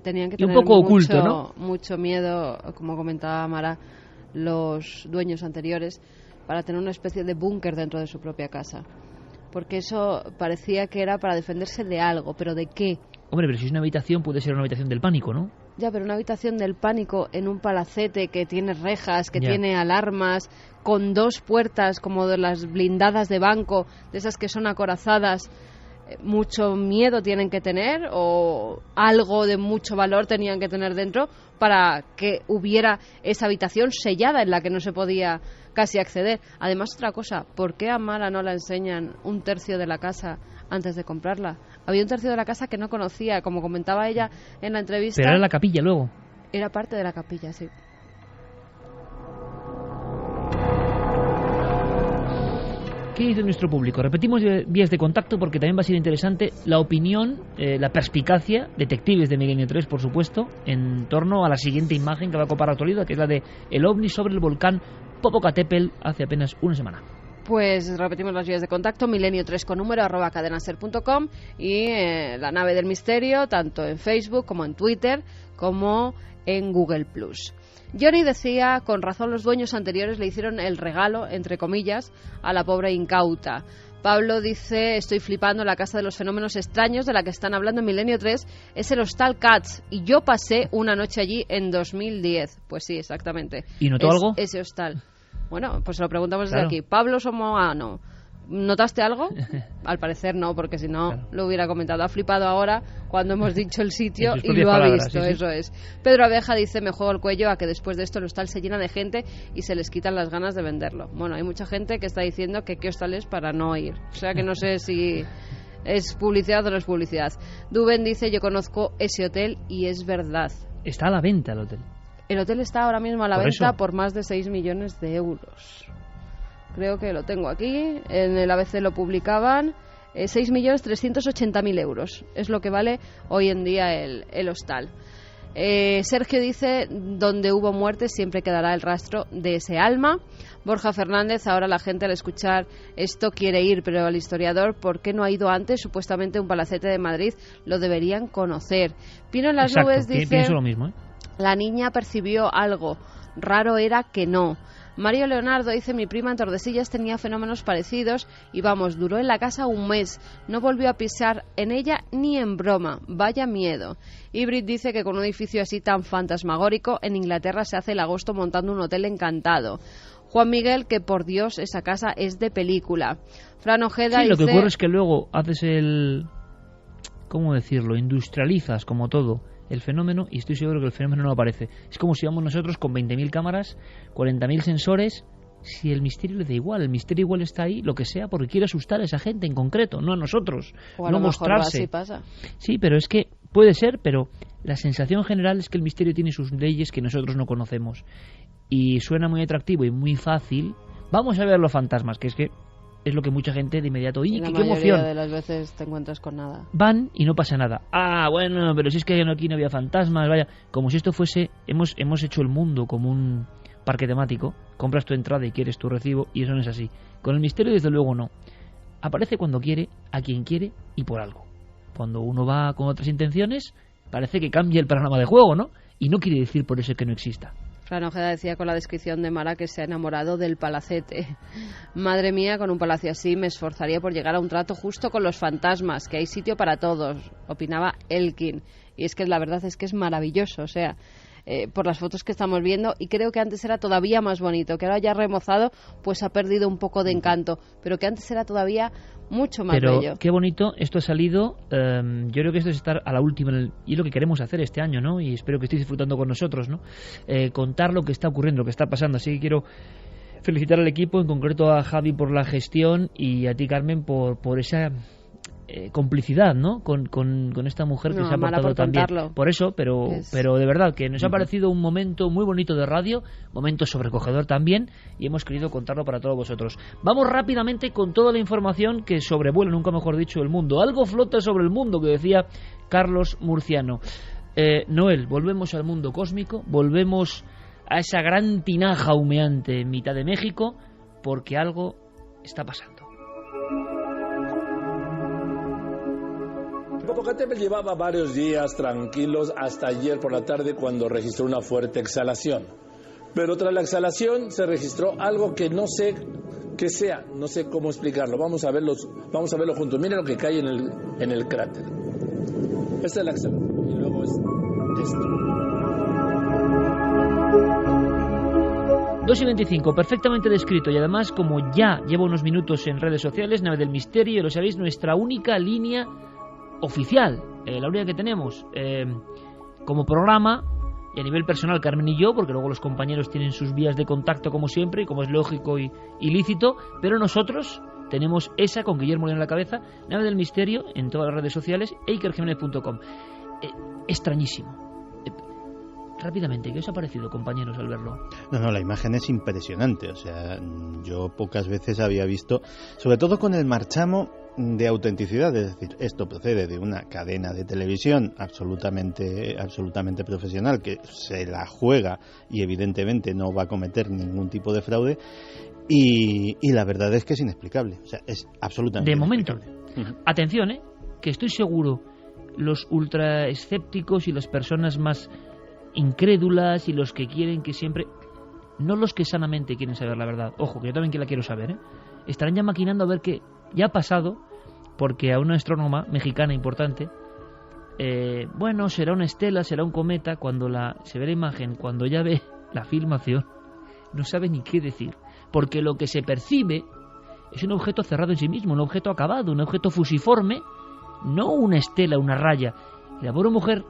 Tenían que y un tener poco oculto, ¿no? Mucho miedo, como comentaba Mara, los dueños anteriores, para tener una especie de búnker dentro de su propia casa. Porque eso parecía que era para defenderse de algo, pero ¿de qué? Hombre, pero si es una habitación, puede ser una habitación del pánico, ¿no? Ya, pero una habitación del pánico en un palacete que tiene rejas, que Ya. tiene alarmas, con 2 puertas como de las blindadas de banco, de esas que son acorazadas, mucho miedo tienen que tener, o algo de mucho valor tenían que tener dentro para que hubiera esa habitación sellada en la que no se podía casi acceder. Además, otra cosa, ¿por qué a Mara no la enseñan 1/3 de la casa antes de comprarla? Había 1/3 de la casa que no conocía, como comentaba ella en la entrevista. Pero era la capilla luego. Era parte de la capilla, sí. ¿Qué dice nuestro público? Repetimos vías de contacto porque también va a ser interesante la opinión, la perspicacia, detectives de Milenio 3, por supuesto, en torno a la siguiente imagen que va a copar la actualidad, que es la de el ovni sobre el volcán Popocatépetl hace apenas una semana. Pues repetimos las vías de contacto, milenio3 con número @cadenaser.com y la nave del misterio, tanto en Facebook como en Twitter, como en Google+. Johnny decía, con razón los dueños anteriores le hicieron el regalo, entre comillas, a la pobre incauta. Pablo dice, estoy flipando, la casa de los fenómenos extraños de la que están hablando en Milenio 3 es el Hostal Katz y yo pasé una noche allí en 2010. Pues sí, exactamente. ¿Y notó algo? Ese hostal. Bueno, pues se lo preguntamos desde Claro. aquí. Pablo Somoano, ¿notaste algo? Al parecer no, porque si no lo hubiera comentado. Ha flipado ahora cuando hemos dicho el sitio En sus y propias lo ha palabras, visto, sí, sí. eso es. Pedro Abeja dice, me juego el cuello a que después de esto el hostal se llena de gente y se les quitan las ganas de venderlo. Bueno, hay mucha gente que está diciendo que qué hostal es para no ir. O sea que no sé si es publicidad o no es publicidad. Duben dice, yo conozco ese hotel y es verdad. Está a la venta el hotel. El hotel está ahora mismo a la Por venta eso. por más de 6 millones de euros. Creo que lo tengo aquí. En el ABC lo publicaban. 6.380.000 euros. Es lo que vale hoy en día el hostal. Sergio dice, donde hubo muerte siempre quedará el rastro de ese alma. Borja Fernández, ahora la gente al escuchar esto quiere ir, pero al historiador, ¿por qué no ha ido antes? Supuestamente un palacete de Madrid lo deberían conocer. Pino en las Exacto, nubes dice, pienso lo mismo, ¿eh? la niña percibió algo, raro era que no. Mario Leonardo dice, mi prima en Tordesillas tenía fenómenos parecidos y vamos, duró en la casa un mes, no volvió a pisar en ella ni en broma, vaya miedo. Ibrid dice que con un edificio así tan fantasmagórico en Inglaterra se hace el agosto montando un hotel encantado. Juan Miguel, que por Dios esa casa es de película. Fran Ojeda Sí, lo que dice, ocurre es que luego haces el... ¿cómo decirlo? Industrializas como todo el fenómeno y estoy seguro que el fenómeno no aparece. Es como si vamos nosotros con 20.000 cámaras, 40.000 sensores Si el misterio le da igual, el misterio igual está ahí, lo que sea, porque quiere asustar a esa gente en concreto, no a nosotros, o a no lo mejor mostrarse. así pasa. Sí, pero es que puede ser, pero la sensación general es que el misterio tiene sus leyes que nosotros no conocemos. Y suena muy atractivo y muy fácil. Vamos a ver los fantasmas, que es lo que mucha gente de inmediato... ¡Y qué emoción! La mayoría de las veces te encuentras con nada. Van y no pasa nada. Ah, bueno, pero si es que aquí no había fantasmas, vaya. Como si esto fuese... Hemos hecho el mundo como un parque temático. Compras tu entrada y quieres tu recibo, y eso no es así. Con el misterio, desde luego, no. Aparece cuando quiere, a quien quiere y por algo. Cuando uno va con otras intenciones, parece que cambia el panorama de juego, ¿no? Y no quiere decir por eso que no exista. Fran Ojeda decía con la descripción de Mara que se ha enamorado del palacete. Madre mía, con un palacio así me esforzaría por llegar a un trato justo con los fantasmas, que hay sitio para todos, opinaba Elkin. Y es que la verdad es que es maravilloso, o sea, por las fotos que estamos viendo, y creo que antes era todavía más bonito, que ahora ya remozado pues ha perdido un poco de encanto, pero que antes era todavía mucho más bello. Pero qué bonito, esto ha salido, yo creo que esto es estar a la última, y es lo que queremos hacer este año, ¿no? Y espero que estéis disfrutando con nosotros, ¿no? Contar lo que está ocurriendo, lo que está pasando, así que quiero felicitar al equipo, en concreto a Javi por la gestión y a ti, Carmen, por esa... complicidad, ¿no? Con esta mujer que se ha portado tan bien. Por eso, pero de verdad que nos ha parecido un momento muy bonito de radio, momento sobrecogedor también, y hemos querido contarlo para todos vosotros. Vamos rápidamente con toda la información que sobrevuela, nunca mejor dicho, el mundo. Algo flota sobre el mundo, que decía Carlos Murciano. Noel, volvemos al mundo cósmico, volvemos a esa gran tinaja humeante en mitad de México, porque algo está pasando. Popocatépetl llevaba varios días tranquilos hasta ayer por la tarde, cuando registró una fuerte exhalación. Pero tras la exhalación se registró algo que no sé qué sea, no sé cómo explicarlo. Vamos a verlo juntos. Miren lo que cae en el cráter. Esta es la exhalación y luego es esto. 2:25, perfectamente descrito, y además, como ya llevo unos minutos en redes sociales, Nave del Misterio, lo sabéis, nuestra única línea oficial, la única que tenemos como programa, y a nivel personal Carmen y yo, porque luego los compañeros tienen sus vías de contacto como siempre, y como es lógico y lícito, pero nosotros tenemos esa con Guillermo León en la cabeza, Nave del Misterio, en todas las redes sociales, ikerjimenez.com. Extrañísimo. Rápidamente, ¿qué os ha parecido, compañeros, al verlo? No, la imagen es impresionante. O sea, yo pocas veces había visto, sobre todo con el marchamo de autenticidad, es decir, esto procede de una cadena de televisión absolutamente profesional, que se la juega y evidentemente no va a cometer ningún tipo de fraude, y la verdad es que es inexplicable. O sea, es absolutamente de momento. inexplicable. Atención, que estoy seguro los ultra escépticos y las personas más incrédulas y los que quieren que siempre, no los que sanamente quieren saber la verdad, ojo, que yo también que la quiero saber, estarán ya maquinando a ver qué ya ha pasado, porque a una astrónoma mexicana importante, bueno, será una estela, será un cometa, cuando se ve la imagen, cuando ya ve la filmación, no sabe ni qué decir, porque lo que se percibe es un objeto cerrado en sí mismo, un objeto acabado, un objeto fusiforme, no una estela, una raya. Y la pobre mujer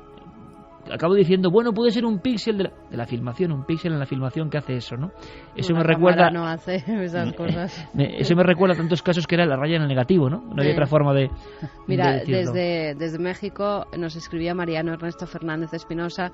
acabo diciendo, bueno, puede ser un píxel de la filmación, un píxel en la filmación que hace eso, ¿no? Eso me recuerda... no hace esas cosas. Eso me recuerda a tantos casos que era la raya en el negativo, ¿no? No hay otra forma de... Mira, de desde México nos escribía Mariano Ernesto Fernández Espinosa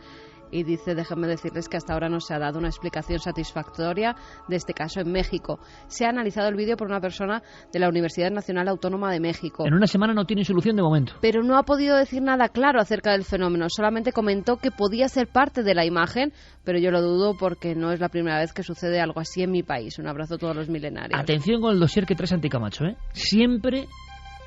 y dice, déjenme decirles que hasta ahora no se ha dado una explicación satisfactoria de este caso en México. Se ha analizado el vídeo por una persona de la Universidad Nacional Autónoma de México. En una semana no tiene solución de momento. Pero no ha podido decir nada claro acerca del fenómeno. Solamente comentó que podía ser parte de la imagen, pero yo lo dudo porque no es la primera vez que sucede algo así en mi país. Un abrazo a todos los milenarios. Atención con el dossier que trae Santi Camacho, Siempre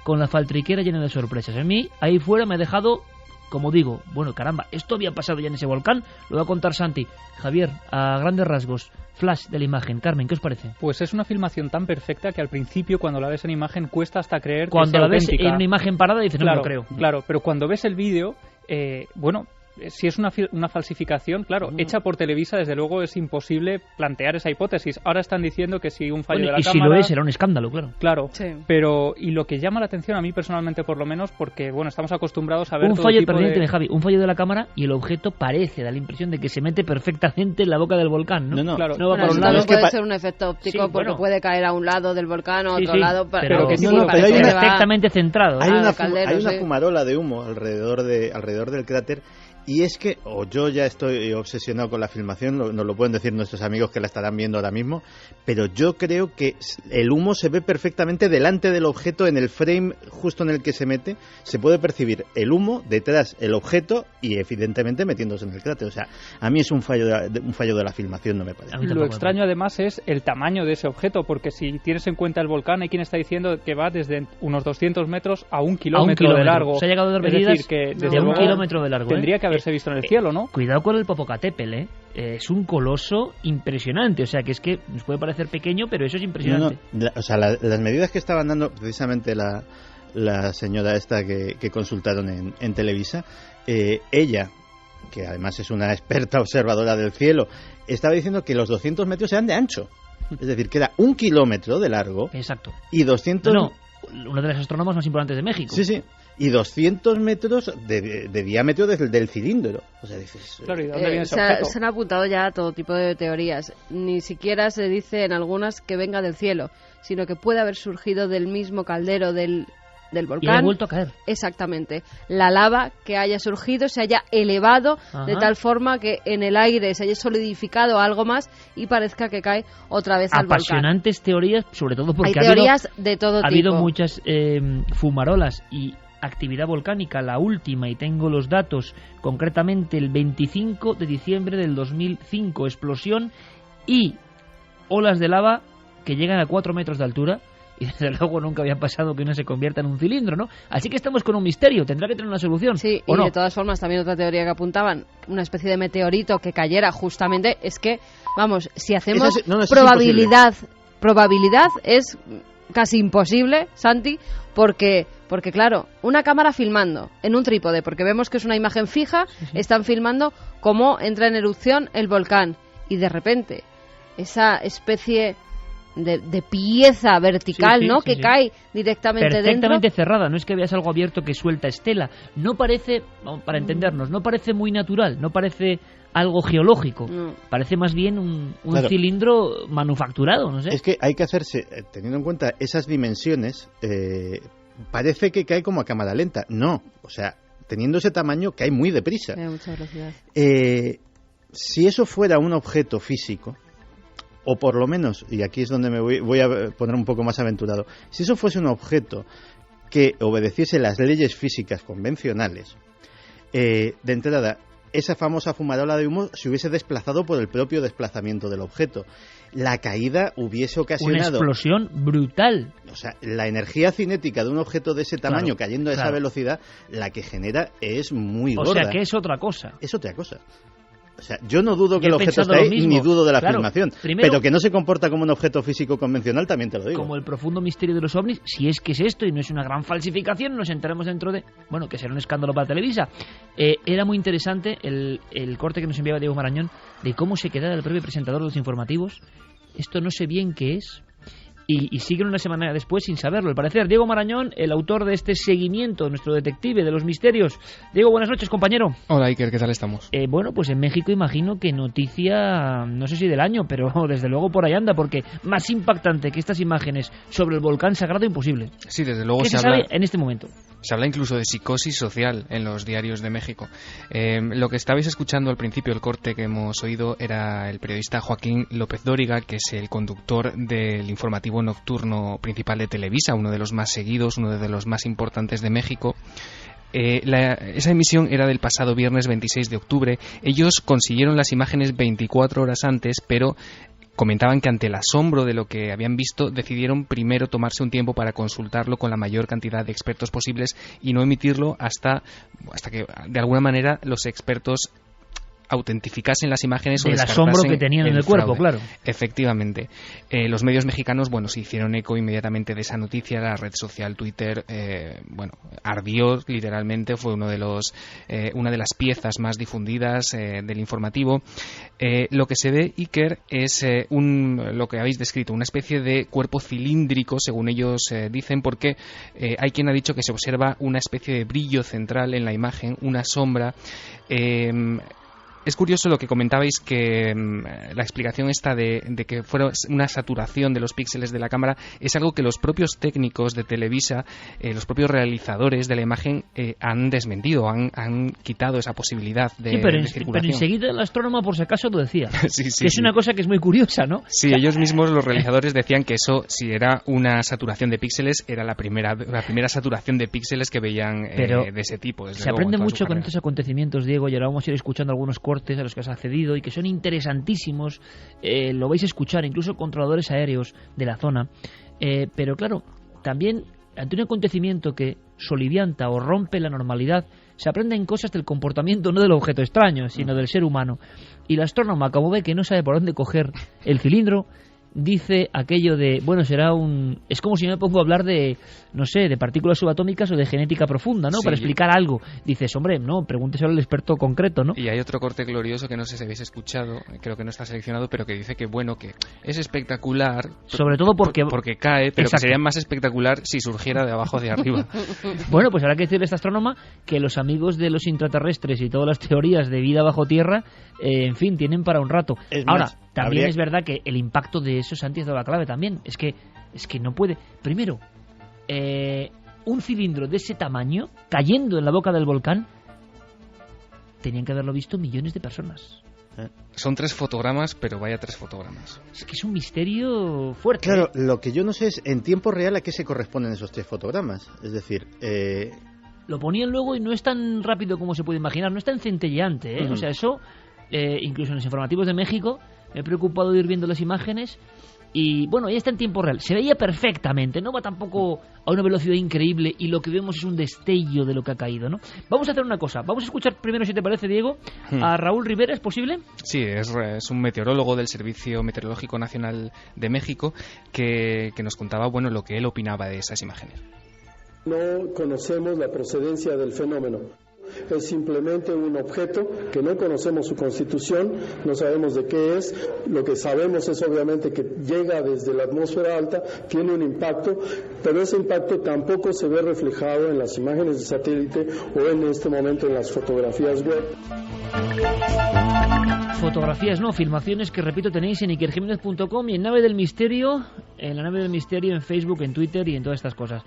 con la faltriquera llena de sorpresas. A mí, ahí fuera me ha dejado... Como digo, bueno, caramba, esto había pasado ya en ese volcán, lo va a contar Santi. Javier, a grandes rasgos, flash de la imagen. Carmen, ¿qué os parece? Pues es una filmación tan perfecta que al principio, cuando la ves en imagen, cuesta hasta creer cuando que sea la ves auténtica. en una imagen parada dices, claro, no me lo creo. Claro, pero cuando ves el vídeo, bueno, si es una falsificación, claro, hecha por Televisa, desde luego es imposible plantear esa hipótesis. Ahora están diciendo que si un fallo de la cámara... Y si lo es, será un escándalo, claro. Claro, sí. Pero y lo que llama la atención a mí personalmente, por lo menos, porque bueno, estamos acostumbrados a ver un todo fallo, tipo de... Javi, un fallo de la cámara y el objeto da la impresión de que se mete perfectamente en la boca del volcán, ¿no? No, claro. No va Bueno, por un también lado. puede ser un efecto óptico, Sí, porque bueno. puede caer a un lado del volcán o a Sí, otro sí, lado, pero que sí, sí, parece hay que una- va- perfectamente centrado. Hay Ah, una, caldero, hay una sí. fumarola de humo alrededor del cráter. Y es que, o yo ya estoy obsesionado con la filmación, nos lo pueden decir nuestros amigos que la estarán viendo ahora mismo, pero yo creo que el humo se ve perfectamente delante del objeto, en el frame justo en el que se mete, se puede percibir el humo, detrás el objeto y evidentemente metiéndose en el cráter. O sea, a mí es un fallo de la filmación, no me parece. Lo extraño además es el tamaño de ese objeto, porque si tienes en cuenta el volcán, hay quien está diciendo que va desde unos 200 metros a 1 kilómetro de largo. Se ha llegado a dar Es medidas decir, que desde de 1 luego kilómetro de largo. tendría que haberse visto en el cielo, ¿no? Cuidado con el Popocatépetl, es un coloso impresionante. O sea, que es que nos puede parecer pequeño, pero eso es impresionante. O sea, las medidas que estaban dando precisamente la señora esta que consultaron en Televisa, ella, que además es una experta observadora del cielo, estaba diciendo que los 200 metros eran de ancho. Es decir, que era 1 kilómetro de largo. Exacto. Y 200... No, una de las astrónomas más importantes de México. Sí, sí. Y 200 metros de diámetro del cilindro. O sea, dices... Claro, ¿y de dónde viene ese se objeto? han apuntado ya a todo tipo de teorías. Ni siquiera se dice en algunas que venga del cielo, sino que puede haber surgido del mismo caldero del volcán. Y haya vuelto a caer. Exactamente. La lava que haya surgido se haya elevado de tal forma que en el aire se haya solidificado algo más y parezca que cae otra vez al volcán. Apasionantes teorías, sobre todo porque Hay teorías de todo ha tipo. habido muchas fumarolas y actividad volcánica. La última, y tengo los datos, concretamente el 25 de diciembre del 2005, explosión y olas de lava que llegan a 4 metros de altura. Y desde luego nunca había pasado que una se convierta en un cilindro, ¿no? Así que estamos con un misterio, tendrá que tener una solución. Sí, ¿o y no? de todas formas también otra teoría que apuntaban, una especie de meteorito que cayera justamente, es que, vamos, si hacemos eso probabilidad es casi imposible, Santi, porque claro, una cámara filmando en un trípode, porque vemos que es una imagen fija, están filmando cómo entra en erupción el volcán y de repente esa especie de pieza vertical, Sí, ¿no? sí, que sí. cae directamente Perfectamente dentro. cerrada, no es que veas algo abierto que suelta estela. No parece, vamos, para entendernos, no parece muy natural, no parece algo geológico. No. Parece más bien un Claro. cilindro manufacturado, no sé. Es que hay que hacerse, teniendo en cuenta esas dimensiones, parece que cae como a cámara lenta. No, o sea, teniendo ese tamaño cae muy deprisa. Tiene mucha velocidad. Si eso fuera un objeto físico, o por lo menos, y aquí es donde me voy a poner un poco más aventurado, si eso fuese un objeto que obedeciese las leyes físicas convencionales, de entrada, esa famosa fumarola de humo se hubiese desplazado por el propio desplazamiento del objeto. La caída hubiese Una ocasionado... explosión brutal. O sea, la energía cinética de un objeto de ese tamaño Claro, cayendo a esa claro. velocidad, la que genera es muy O gorda. sea que es otra cosa. Es otra cosa. O sea, yo no dudo que Yo el he objeto pensado esté lo ahí, mismo. ni dudo de la Claro, filmación. primero- Pero que no se comporta como un objeto físico convencional, también te lo digo. Como el profundo misterio de los ovnis, si es que es esto y no es una gran falsificación, nos enteramos dentro de... Bueno, que será un escándalo para Televisa. Era muy interesante el corte que nos enviaba Diego Marañón de cómo se quedara el propio presentador de los informativos. Esto no sé bien qué es. Y siguen una semana después sin saberlo. Al parecer, Diego Marañón, el autor de este seguimiento, nuestro detective de los misterios. Diego, buenas noches, compañero. Hola, Iker, ¿qué tal estamos? Bueno, pues en México imagino que noticia, no sé si del año, pero desde luego por ahí anda, porque más impactante que estas imágenes sobre el volcán sagrado, imposible. Sí, desde luego ¿Qué se se habla... sabe en este momento? Se habla incluso de psicosis social en los diarios de México. Lo que estabais escuchando al principio, el corte que hemos oído, era el periodista Joaquín López Dóriga, que es el conductor del informativo nocturno principal de Televisa, uno de los más seguidos, uno de los más importantes de México. Esa emisión era del pasado viernes 26 de octubre. Ellos consiguieron las imágenes 24 horas antes, pero comentaban que ante el asombro de lo que habían visto, decidieron primero tomarse un tiempo para consultarlo con la mayor cantidad de expertos posibles y no emitirlo hasta que de alguna manera los expertos autentificasen las imágenes o del asombro descartasen que tenían en el cuerpo, fraude. claro. Efectivamente. Los medios mexicanos, bueno, se hicieron eco inmediatamente de esa noticia. La red social Twitter, ardió literalmente. Fue una de las piezas más difundidas del informativo. Lo que se ve, Iker, es lo que habéis descrito, una especie de cuerpo cilíndrico, según ellos dicen, porque hay quien ha dicho que se observa una especie de brillo central en la imagen, una sombra. Es curioso lo que comentabais, que la explicación esta de que fuera una saturación de los píxeles de la cámara es algo que los propios técnicos de Televisa, los propios realizadores de la imagen han desmentido, han quitado esa posibilidad de circulación. Pero enseguida el astrónomo, por si acaso, lo decía. Sí, que es una cosa que es muy curiosa, ¿no? Sí, ellos mismos, los realizadores, decían que eso, si era una saturación de píxeles, era la primera saturación de píxeles que veían de ese tipo. Se aprende mucho con estos acontecimientos, Diego, y ahora vamos a ir escuchando algunos cortes a los que has accedido y que son interesantísimos. Lo vais a escuchar, incluso controladores aéreos de la zona. Pero claro, también ante un acontecimiento que solivianta o rompe la normalidad, se aprenden cosas del comportamiento, no del objeto extraño, sino del ser humano. Y la astrónoma, como ve que no sabe por dónde coger el cilindro, dice aquello de, bueno, es como si me pongo a hablar de, no sé, de partículas subatómicas o de genética profunda, ¿no? Sí. Para explicar algo. Dices, hombre, no, pregúnteselo al experto concreto, ¿no? Y hay otro corte glorioso que no sé si habéis escuchado, creo que no está seleccionado, pero que dice que, bueno, que es espectacular. Sobre todo porque cae, pero exacto, que sería más espectacular si surgiera de abajo hacia arriba. Bueno, pues habrá que decirle a esta astrónoma que los amigos de los intraterrestres y todas las teorías de vida bajo tierra, en fin, tienen para un rato. Ahora, también es verdad que el impacto de eso, Santi, ha dado la clave también. Es que no puede. Primero, un cilindro de ese tamaño cayendo en la boca del volcán, tenían que haberlo visto millones de personas. Son 3 fotogramas, pero vaya 3 fotogramas. Es que es un misterio fuerte. Claro, lo que yo no sé es en tiempo real a qué se corresponden esos 3 fotogramas. Es decir, lo ponían luego y no es tan rápido como se puede imaginar, no es tan centelleante, O sea, eso, incluso en los informativos de México, me he preocupado de ir viendo las imágenes y, bueno, ya está en tiempo real. Se veía perfectamente, no va tampoco a una velocidad increíble y lo que vemos es un destello de lo que ha caído, ¿no? Vamos a hacer una cosa. Vamos a escuchar primero, si te parece, Diego, a Raúl Rivera, ¿es posible? Sí, es un meteorólogo del Servicio Meteorológico Nacional de México que nos contaba, bueno, lo que él opinaba de esas imágenes. No conocemos la procedencia del fenómeno. Es simplemente un objeto que no conocemos su constitución, no sabemos de qué es. Lo que sabemos es obviamente que llega desde la atmósfera alta, tiene un impacto, pero ese impacto tampoco se ve reflejado en las imágenes de satélite o en este momento en las fotografías web. Fotografías, no, filmaciones que, repito, tenéis en ikerjimenez.com y en la Nave del Misterio en Facebook, en Twitter y en todas estas cosas.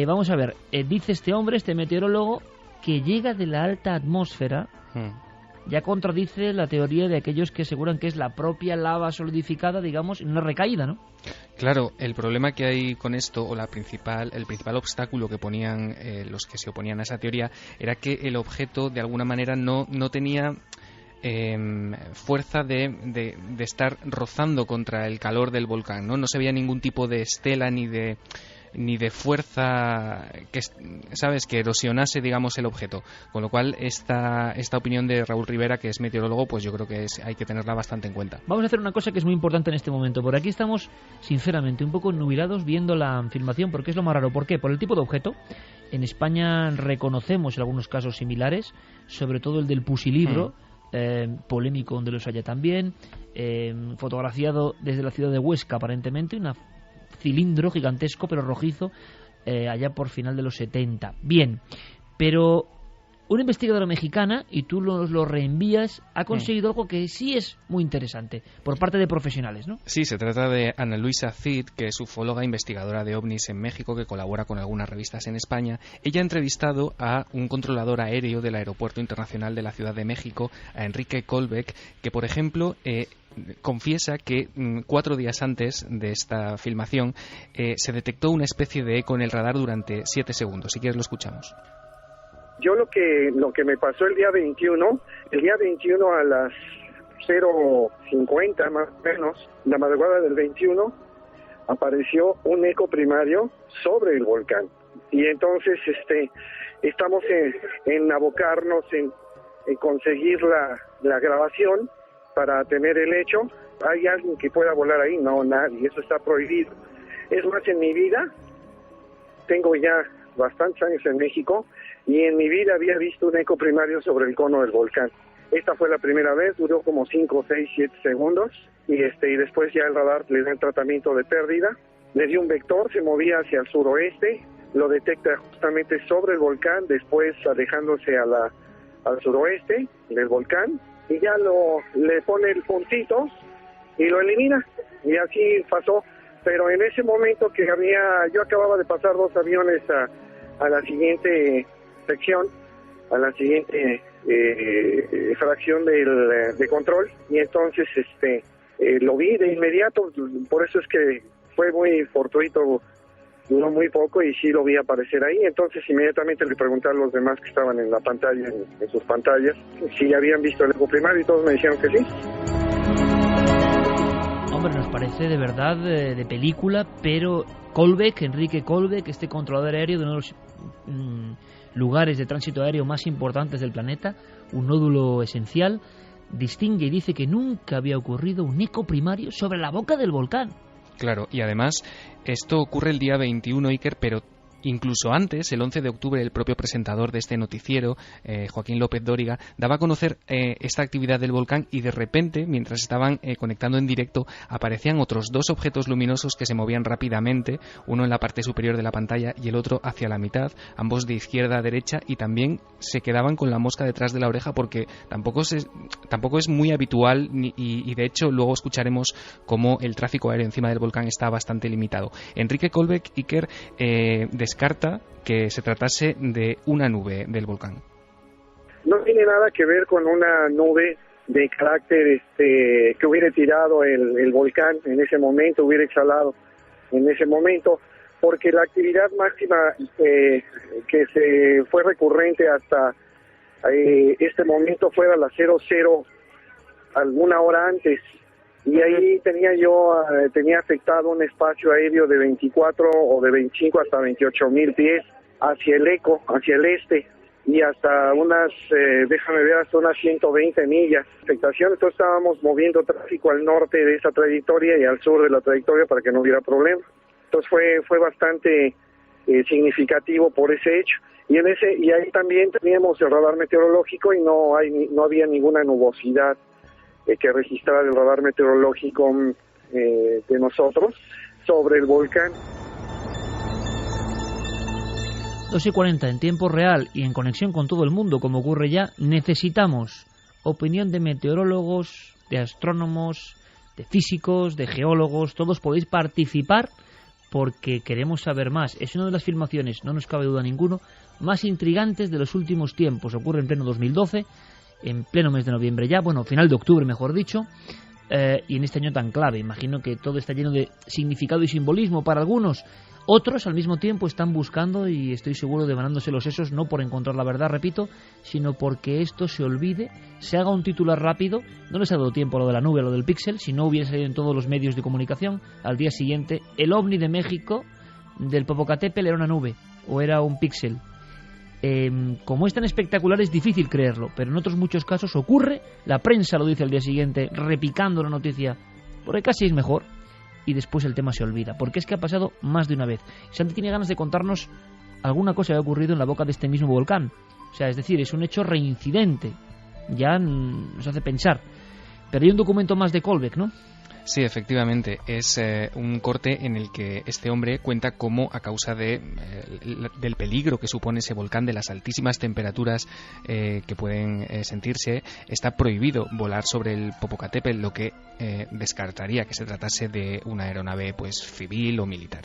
Vamos a ver, dice este hombre, este meteorólogo, que llega de la alta atmósfera, ya contradice la teoría de aquellos que aseguran que es la propia lava solidificada, digamos, en una recaída, ¿no? Claro, el problema que hay con esto, o el principal obstáculo que ponían los que se oponían a esa teoría, era que el objeto, de alguna manera, no tenía fuerza de estar rozando contra el calor del volcán, ¿no? No se veía ningún tipo de estela ni de fuerza que, ¿sabes?, que erosionase, digamos, el objeto. Con lo cual, esta opinión de Raúl Rivera, que es meteorólogo, pues yo creo que hay que tenerla bastante en cuenta. Vamos a hacer una cosa que es muy importante en este momento. Por aquí estamos, sinceramente, un poco nubilados viendo la filmación, porque es lo más raro. ¿Por qué? Por el tipo de objeto. En España reconocemos algunos casos similares, sobre todo el del pusilibro, polémico donde los haya también, fotografiado desde la ciudad de Huesca, aparentemente, un cilindro gigantesco pero rojizo, allá por final de los 70. Bien, pero una investigadora mexicana, y tú lo reenvías, ha conseguido algo que sí es muy interesante, por parte de profesionales, ¿no? Sí, se trata de Ana Luisa Cid, que es ufóloga, investigadora de ovnis en México, que colabora con algunas revistas en España. Ella ha entrevistado a un controlador aéreo del Aeropuerto Internacional de la Ciudad de México, a Enrique Colbeck, que, por ejemplo, confiesa que 4 días antes de esta filmación se detectó una especie de eco en el radar durante 7 segundos. Si quieres lo escuchamos. Yo lo que me pasó el día 21 a las 0:50 más o menos, la madrugada del 21, apareció un eco primario sobre el volcán. Y entonces estamos en abocarnos en conseguir la grabación para tener el hecho. ¿Hay alguien que pueda volar ahí? No, nadie, eso está prohibido. Es más, en mi vida, tengo ya bastantes años en México, y en mi vida había visto un eco primario sobre el cono del volcán. Esta fue la primera vez, duró como 5, 6, 7 segundos, y después ya el radar le da el tratamiento de pérdida, le dio un vector, se movía hacia el suroeste, lo detecta justamente sobre el volcán, después alejándose al suroeste del volcán, y ya le pone el puntito y lo elimina, y así pasó. Pero en ese momento que yo acababa de pasar 2 aviones a la siguiente sección, a la siguiente fracción de control, y entonces lo vi de inmediato. Por eso es que fue muy fortuito, duró muy poco y sí lo vi aparecer ahí. Entonces inmediatamente le pregunté a los demás que estaban en la pantalla, en sus pantallas, si habían visto el eco primario, y todos me dijeron que sí. Hombre, nos parece de verdad de película, pero Enrique Colbeck, este controlador aéreo de uno de los lugares de tránsito aéreo más importantes del planeta, un nódulo esencial, distingue y dice que nunca había ocurrido un eco primario sobre la boca del volcán. Claro, y además esto ocurre el día 21, Iker, pero incluso antes, el 11 de octubre, el propio presentador de este noticiero, Joaquín López Dóriga, daba a conocer esta actividad del volcán, y de repente, mientras estaban conectando en directo, aparecían otros 2 objetos luminosos que se movían rápidamente, uno en la parte superior de la pantalla y el otro hacia la mitad, ambos de izquierda a derecha, y también se quedaban con la mosca detrás de la oreja, porque tampoco es muy habitual, y de hecho luego escucharemos cómo el tráfico aéreo encima del volcán está bastante limitado. Enrique Colbeck, Iker, descarta que se tratase de una nube del volcán. No tiene nada que ver con una nube de carácter que hubiera tirado el volcán en ese momento, hubiera exhalado en ese momento, porque la actividad máxima que se fue recurrente hasta este momento fue a las 00 alguna hora antes, y ahí tenía afectado un espacio aéreo de 24 o de 25 hasta 28,000 pies hacia el eco, hacia el este, y hasta unas 120 millas de afectación. Entonces estábamos moviendo tráfico al norte de esa trayectoria y al sur de la trayectoria para que no hubiera problema. Entonces fue bastante significativo por ese hecho. Y ahí también teníamos el radar meteorológico y no había ninguna nubosidad que registrar el radar meteorológico de nosotros sobre el volcán. 2:40 en tiempo real y en conexión con todo el mundo, como ocurre ya. Necesitamos opinión de meteorólogos, de astrónomos, de físicos, de geólogos. Todos podéis participar porque queremos saber más. Es una de las filmaciones, no nos cabe duda ninguno, más intrigantes de los últimos tiempos. Ocurre en pleno 2012, en pleno mes de noviembre ya, final de octubre mejor dicho, y en este año tan clave. Imagino que todo está lleno de significado y simbolismo para algunos. Otros al mismo tiempo están buscando, y estoy seguro, devanándose los sesos, no por encontrar la verdad, repito, sino porque esto se olvide, se haga un titular rápido. No les ha dado tiempo a lo de la nube, a lo del píxel. Si no hubiera salido en todos los medios de comunicación, al día siguiente el ovni de México del Popocatépetl era una nube o era un píxel. Como es tan espectacular es difícil creerlo, pero en otros muchos casos ocurre, la prensa lo dice al día siguiente, repicando la noticia, porque casi es mejor, y después el tema se olvida, porque es que ha pasado más de una vez. Santi tiene ganas de contarnos alguna cosa que ha ocurrido en la boca de este mismo volcán, o sea, es decir, es un hecho reincidente, ya nos hace pensar, pero hay un documento más de Colbeck, ¿no? Sí, efectivamente, es un corte en el que este hombre cuenta cómo, a causa del peligro que supone ese volcán, de las altísimas temperaturas que pueden sentirse, está prohibido volar sobre el Popocatépetl, lo que descartaría que se tratase de una aeronave civil o militar.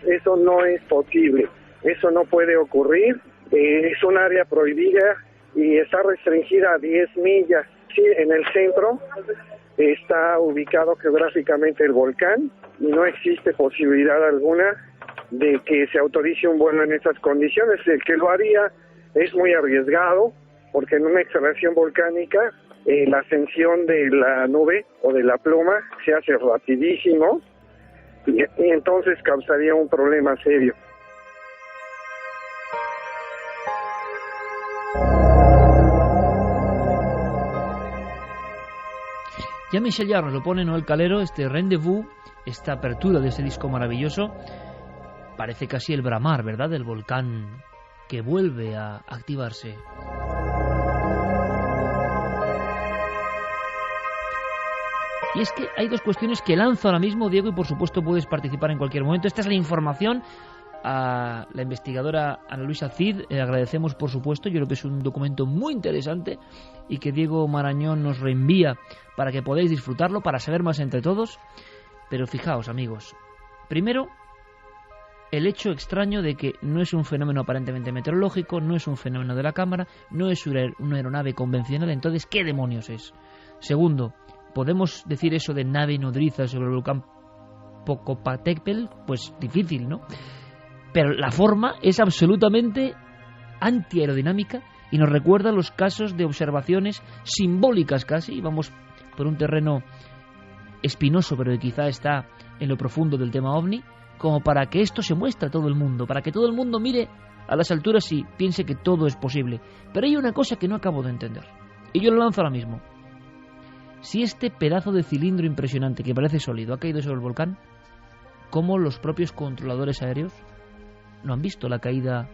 Eso no es posible, eso no puede ocurrir, es un área prohibida y está restringida a 10 millas. Sí, en el centro está ubicado geográficamente el volcán y no existe posibilidad alguna de que se autorice un vuelo en esas condiciones. El que lo haría es muy arriesgado, porque en una exhalación volcánica la ascensión de la nube o de la pluma se hace rapidísimo y entonces causaría un problema serio. Ya Michel Jarre lo pone, Noel Calero, este rendezvous, esta apertura de ese disco maravilloso, parece casi el bramar, ¿verdad?, del volcán que vuelve a activarse. Y es que hay dos cuestiones que lanzo ahora mismo, Diego, y por supuesto puedes participar en cualquier momento. Esta es la información a la investigadora Ana Luisa Cid. Agradecemos, por supuesto, yo creo que es un documento muy interesante y que Diego Marañón nos reenvía para que podáis disfrutarlo, para saber más entre todos. Pero fijaos, amigos, primero, el hecho extraño de que no es un fenómeno aparentemente meteorológico, no es un fenómeno de la cámara, no es una aeronave convencional. Entonces, ¿qué demonios es? Segundo, ¿podemos decir eso de nave nodriza sobre el volcán Popocatépetl? Pues difícil, ¿no? Pero la forma es absolutamente antiaerodinámica y nos recuerda los casos de observaciones simbólicas casi, y vamos por un terreno espinoso, pero que quizá está en lo profundo del tema OVNI, como para que esto se muestre a todo el mundo, para que todo el mundo mire a las alturas y piense que todo es posible. Pero hay una cosa que no acabo de entender, y yo lo lanzo ahora mismo. Si este pedazo de cilindro impresionante que parece sólido ha caído sobre el volcán, ¿cómo los propios controladores aéreos no han visto la caída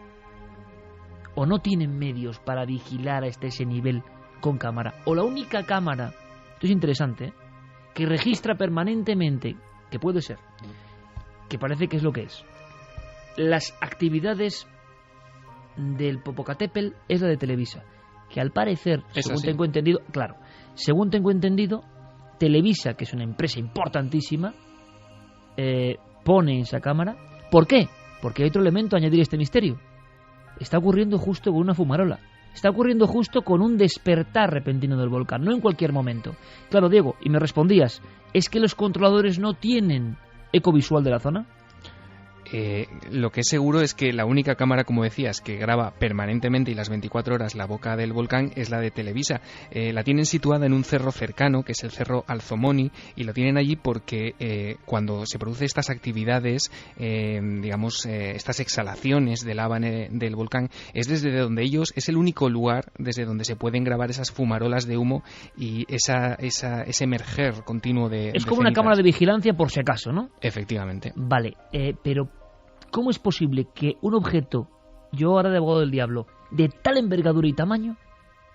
o no tienen medios para vigilar hasta ese nivel con cámara? O la única cámara, esto es interesante, que registra permanentemente, que puede ser, que parece que es lo que es, las actividades del Popocatépetl, es la de Televisa, que al parecer, según tengo entendido, claro, según tengo entendido, Televisa, que es una empresa importantísima, pone esa cámara. ¿Por qué? Porque hay otro elemento a añadir a este misterio. Está ocurriendo justo con una fumarola. Está ocurriendo justo con un despertar repentino del volcán, no en cualquier momento. Claro, Diego, y me respondías, ¿es que los controladores no tienen eco visual de la zona? Lo que es seguro es que la única cámara, como decías, que graba permanentemente y las 24 horas la boca del volcán es la de Televisa. La tienen situada en un cerro cercano, que es el cerro Alzomoni, y lo tienen allí porque cuando se producen estas actividades, estas exhalaciones de lava del volcán, es desde donde ellos, es el único lugar desde donde se pueden grabar esas fumarolas de humo y ese emerger continuo de Es como cenizas. una cámara de vigilancia por si acaso, ¿no? Efectivamente. Vale, pero ¿cómo es posible que un objeto, yo ahora de abogado del diablo, de tal envergadura y tamaño,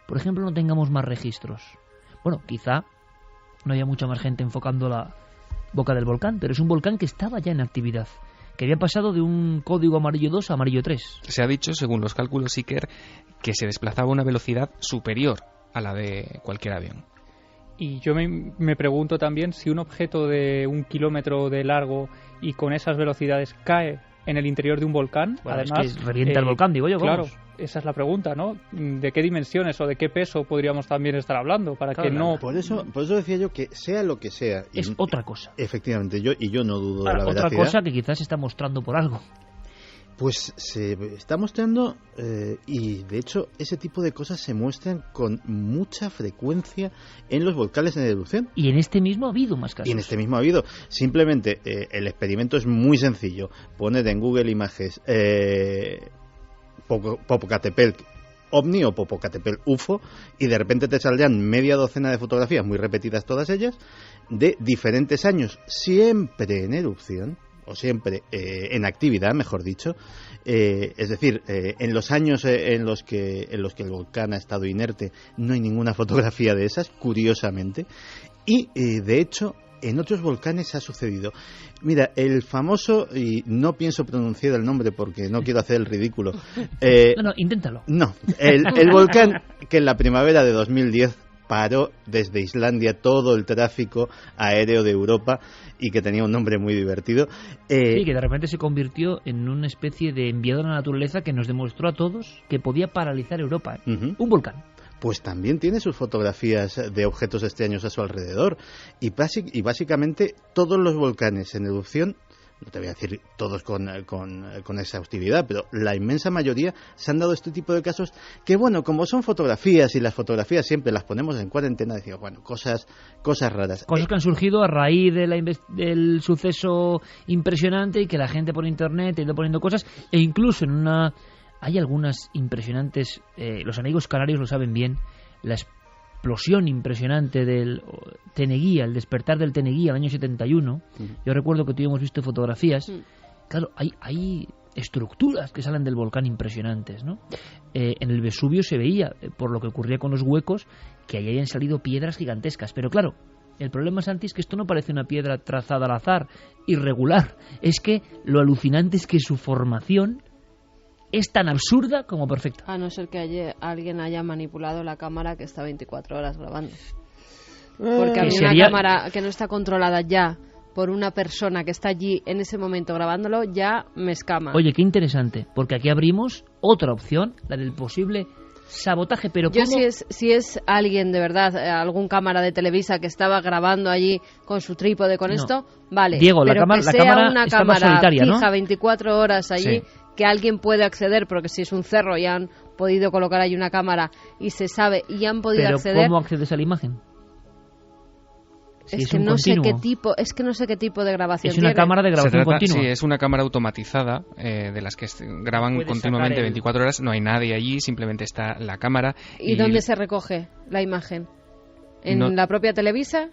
por ejemplo, no tengamos más registros? Bueno, quizá no haya mucha más gente enfocando la boca del volcán, pero es un volcán que estaba ya en actividad, que había pasado de un código amarillo 2 a amarillo 3. Se ha dicho, según los cálculos Iker, que se desplazaba a una velocidad superior a la de cualquier avión. Y yo me pregunto también si un objeto de 1 kilómetro de largo y con esas velocidades cae en el interior de un volcán, bueno, además es que revienta el volcán, digo yo. Claro, vamos. esa es la pregunta, ¿no? ¿De qué dimensiones o de qué peso podríamos también estar hablando para que no? Por eso decía yo que sea lo que sea, es otra cosa. Efectivamente, yo no dudo de la otra veracidad. cosa que quizás se está mostrando por algo. Pues se está mostrando y de hecho ese tipo de cosas se muestran con mucha frecuencia en los volcanes en erupción. Y en este mismo ha habido más casos. Y en este mismo ha habido. Simplemente el experimento es muy sencillo. Poned en Google Images Popocatépetl OVNI o Popocatépetl UFO y de repente te saldrán media docena de fotografías, muy repetidas todas ellas, de diferentes años, siempre en erupción, o siempre en actividad, mejor dicho, es decir, en los años en los que el volcán ha estado inerte no hay ninguna fotografía de esas, curiosamente, y de hecho en otros volcanes ha sucedido. Mira, el famoso, y no pienso pronunciar el nombre porque no quiero hacer el ridículo. No, inténtalo. No, el volcán que en la primavera de 2010 paró desde Islandia todo el tráfico aéreo de Europa y que tenía un nombre muy divertido. Sí, que de repente se convirtió en una especie de enviado a la naturaleza que nos demostró a todos que podía paralizar Europa. Un volcán. Pues también tiene sus fotografías de objetos extraños a su alrededor. Y básicamente todos los volcanes en erupción, no te voy a decir todos con exhaustividad, pero la inmensa mayoría se han dado este tipo de casos que, bueno, como son fotografías y las fotografías siempre las ponemos en cuarentena, decimos, bueno, cosas raras. Cosas que han surgido a raíz del suceso impresionante y que la gente por internet ha ido poniendo cosas, e incluso hay algunas impresionantes, los amigos canarios lo saben bien, las explosión impresionante del Teneguía, el despertar del Teneguía, el año 71. Yo recuerdo que tuvimos visto fotografías. Claro, hay estructuras que salen del volcán impresionantes, ¿no? En el Vesubio se veía, por lo que ocurría con los huecos, que ahí habían salido piedras gigantescas. Pero claro, el problema, Santi, es que esto no parece una piedra trazada al azar, irregular. Es que lo alucinante es que su formación es tan absurda como perfecta. A no ser que alguien haya manipulado la cámara que está 24 horas grabando. Porque a mí una cámara que no está controlada ya por una persona que está allí en ese momento grabándolo, ya me escama. Oye, qué interesante, porque aquí abrimos otra opción, la del posible sabotaje, pero yo ¿cómo? Si es alguien de verdad, algún cámara de Televisa que estaba grabando allí con su trípode con esto, vale. Diego, pero la cámara una está cámara más solitaria, fija, ¿no? 24 horas allí, que alguien puede acceder, porque si es un cerro y han podido colocar ahí una cámara y se sabe y han podido acceder. ¿Pero cómo accedes a la imagen? Es que no sé qué tipo de grabación es una tiene. Cámara de grabación continua. Sí, es una cámara automatizada de las que graban continuamente 24 horas. No hay nadie allí, simplemente está la cámara. ¿Y dónde se recoge la imagen? ¿En la propia Televisa?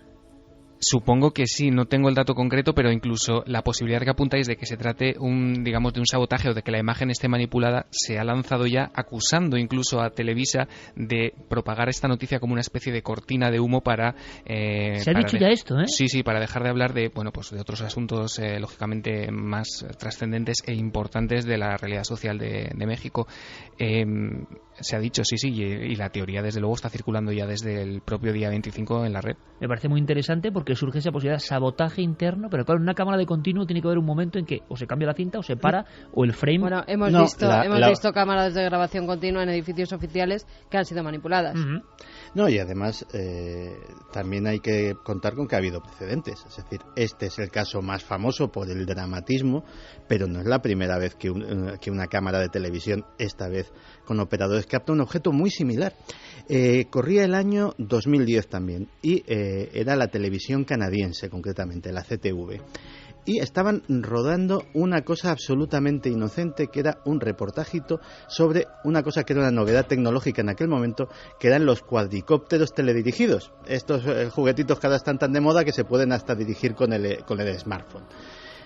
Supongo que sí, no tengo el dato concreto, pero incluso la posibilidad que apuntáis de que se trate de un sabotaje o de que la imagen esté manipulada se ha lanzado ya, acusando incluso a Televisa de propagar esta noticia como una especie de cortina de humo para... se ha dicho ya esto, ¿eh? Sí, para dejar de hablar de de otros asuntos lógicamente más trascendentes e importantes de la realidad social de México. Se ha dicho, sí, y la teoría desde luego está circulando ya desde el propio día 25 en la red. Me parece muy interesante porque surge esa posibilidad de sabotaje interno, pero claro, en una cámara de continuo tiene que haber un momento en que o se cambia la cinta o se para o el frame... Bueno, hemos visto cámaras de grabación continua en edificios oficiales que han sido manipuladas. No, y además también hay que contar con que ha habido precedentes. Es decir, este es el caso más famoso por el dramatismo, pero no es la primera vez que una cámara de televisión, esta vez con operadores, capta un objeto muy similar. Corría el año 2010 también, y era la televisión canadiense, concretamente, la CTV. Y estaban rodando una cosa absolutamente inocente, que era un reportajito sobre una cosa que era una novedad tecnológica en aquel momento, que eran los cuadricópteros teledirigidos. Estos juguetitos que ahora están tan de moda que se pueden hasta dirigir con el smartphone.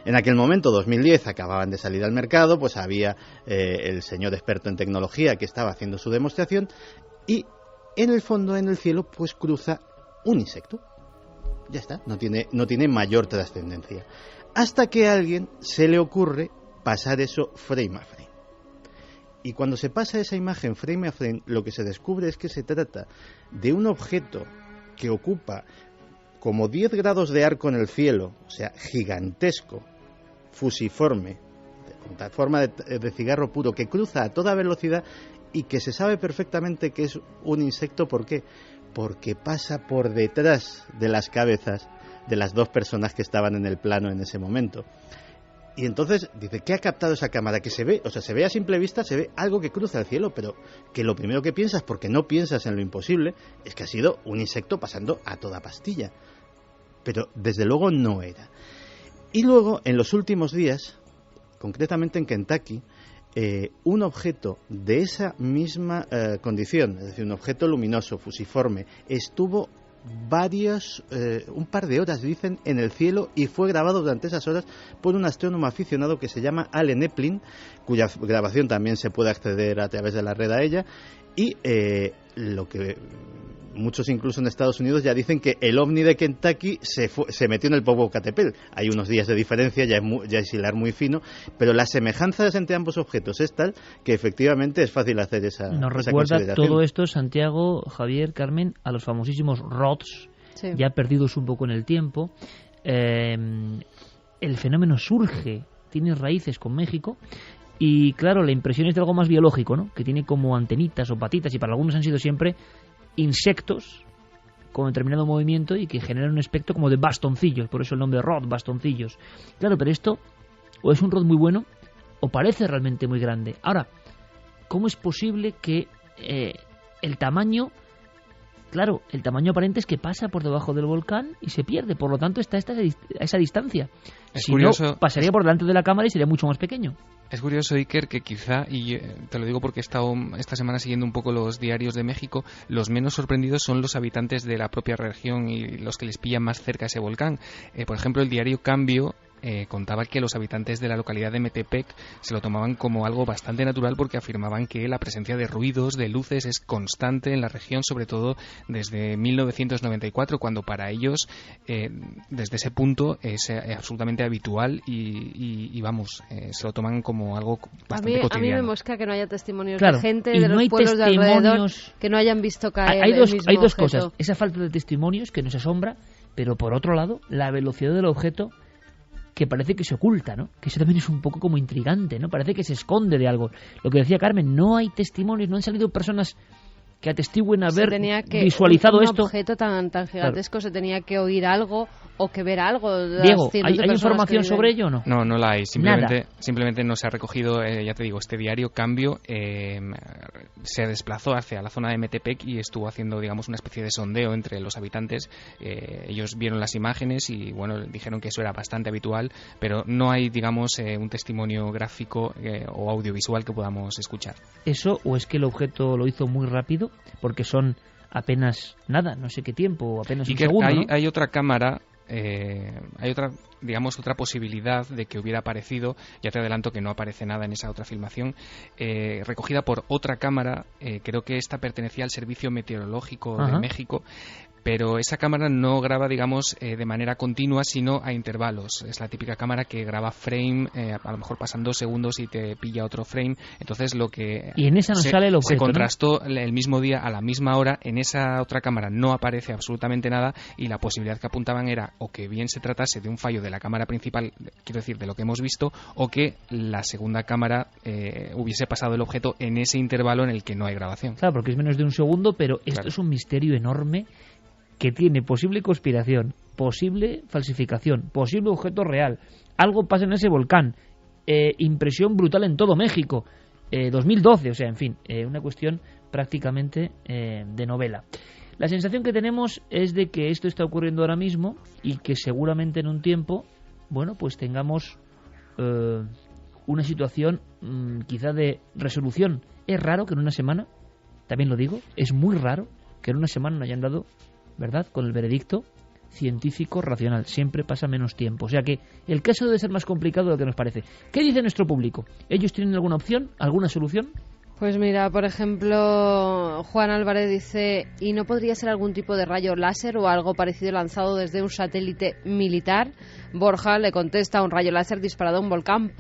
En aquel momento, 2010, acababan de salir al mercado, pues había el señor experto en tecnología que estaba haciendo su demostración, y en el fondo, en el cielo, pues cruza un insecto. Ya está, no tiene mayor trascendencia. Hasta que a alguien se le ocurre pasar eso frame a frame. Y cuando se pasa esa imagen frame a frame, lo que se descubre es que se trata de un objeto que ocupa como 10 grados de arco en el cielo, o sea, gigantesco, fusiforme, con forma de cigarro puro, que cruza a toda velocidad y que se sabe perfectamente que es un insecto. ¿Por qué? Porque pasa por detrás de las cabezas de las dos personas que estaban en el plano en ese momento. Y entonces dice, ¿qué ha captado esa cámara? Que se ve, se ve a simple vista, se ve algo que cruza el cielo, pero que lo primero que piensas, porque no piensas en lo imposible, es que ha sido un insecto pasando a toda pastilla. Pero desde luego no era. Y luego, en los últimos días, concretamente en Kentucky, un objeto de esa misma condición, es decir, un objeto luminoso, fusiforme, estuvo un par de horas, dicen, en el cielo, y fue grabado durante esas horas por un astrónomo aficionado que se llama Allen Eplin, cuya grabación también se puede acceder a través de la red a ella. Y lo que muchos incluso en Estados Unidos ya dicen que el ovni de Kentucky se metió en el Popocatépetl. Hay unos días de diferencia, ya es hilar muy fino, pero las semejanzas entre ambos objetos es tal que efectivamente es fácil hacer esa Nos esa recuerda consideración. todo esto, Santiago, Javier, Carmen, a los famosísimos ROTS, ya perdidos un poco en el tiempo. El fenómeno surge, tiene raíces con México. Y claro, la impresión es de algo más biológico, ¿no? Que tiene como antenitas o patitas, y para algunos han sido siempre insectos con determinado movimiento y que generan un aspecto como de bastoncillos, por eso el nombre rod, bastoncillos. Claro, pero esto o es un rod muy bueno o parece realmente muy grande. Ahora, ¿cómo es posible que el tamaño aparente es que pasa por debajo del volcán y se pierde? Por lo tanto, está a esa distancia. Es si curioso, no, pasaría por delante de la cámara y sería mucho más pequeño. Es curioso, Iker, que quizá, y te lo digo porque he estado esta semana siguiendo un poco los diarios de México, los menos sorprendidos son los habitantes de la propia región y los que les pillan más cerca ese volcán. Por ejemplo, el diario Cambio contaba que los habitantes de la localidad de Metepec se lo tomaban como algo bastante natural porque afirmaban que la presencia de ruidos, de luces, es constante en la región, sobre todo desde 1994, cuando para ellos, desde ese punto, es absolutamente habitual y vamos, se lo toman como algo bastante cotidiano. A mí me mosca que no haya testimonios claro, de gente de los pueblos de alrededor que no hayan visto caer hay dos objeto. Cosas. Esa falta de testimonios que nos asombra, pero por otro lado, la velocidad del objeto que parece que se oculta, ¿no? Que eso también es un poco como intrigante, ¿no? Parece que se esconde de algo. Lo que decía Carmen, no hay testimonios, no han salido personas que atestiguen haber visualizado esto. Un objeto tan gigantesco, claro. Se tenía que oír algo o que ver algo. Diego, ¿hay información sobre ello o no? No la hay. Simplemente no se ha recogido, ya te digo, este diario Cambio se desplazó hacia la zona de Metepec y estuvo haciendo, digamos, una especie de sondeo entre los habitantes. Ellos vieron las imágenes y, bueno, dijeron que eso era bastante habitual, pero no hay, digamos, un testimonio gráfico o audiovisual que podamos escuchar. ¿Eso o es que el objeto lo hizo muy rápido? Porque son apenas nada, no sé qué tiempo, apenas un segundo, ¿no? Hay otra cámara, hay otra posibilidad de que hubiera aparecido, ya te adelanto que no aparece nada en esa otra filmación, recogida por otra cámara, creo que esta pertenecía al Servicio Meteorológico de México, pero esa cámara no graba, digamos, de manera continua, sino a intervalos. Es la típica cámara que graba frame, a lo mejor pasan 2 segundos y te pilla otro frame. Entonces y en esa no sale el objeto, se contrastó, ¿no? El mismo día, a la misma hora, en esa otra cámara no aparece absolutamente nada y la posibilidad que apuntaban era o que bien se tratase de un fallo de la cámara principal, quiero decir, de lo que hemos visto, o que la segunda cámara hubiese pasado el objeto en ese intervalo en el que no hay grabación. Claro, porque es menos de un segundo, pero esto es un misterio enorme que tiene posible conspiración, posible falsificación, posible objeto real. Algo pasa en ese volcán. Impresión brutal en todo México. 2012, o sea, en fin, una cuestión prácticamente de novela. La sensación que tenemos es de que esto está ocurriendo ahora mismo y que seguramente en un tiempo, bueno, pues tengamos una situación quizá de resolución. Es raro que en una semana, también lo digo, es muy raro que en una semana no hayan dado, ¿verdad?, con el veredicto científico racional. Siempre pasa menos tiempo. O sea que el caso debe ser más complicado de lo que nos parece. ¿Qué dice nuestro público? ¿Ellos tienen alguna opción? ¿Alguna solución? Pues mira, por ejemplo, Juan Álvarez dice, ¿y no podría ser algún tipo de rayo láser o algo parecido lanzado desde un satélite militar? Borja le contesta, un rayo láser disparado a un volcán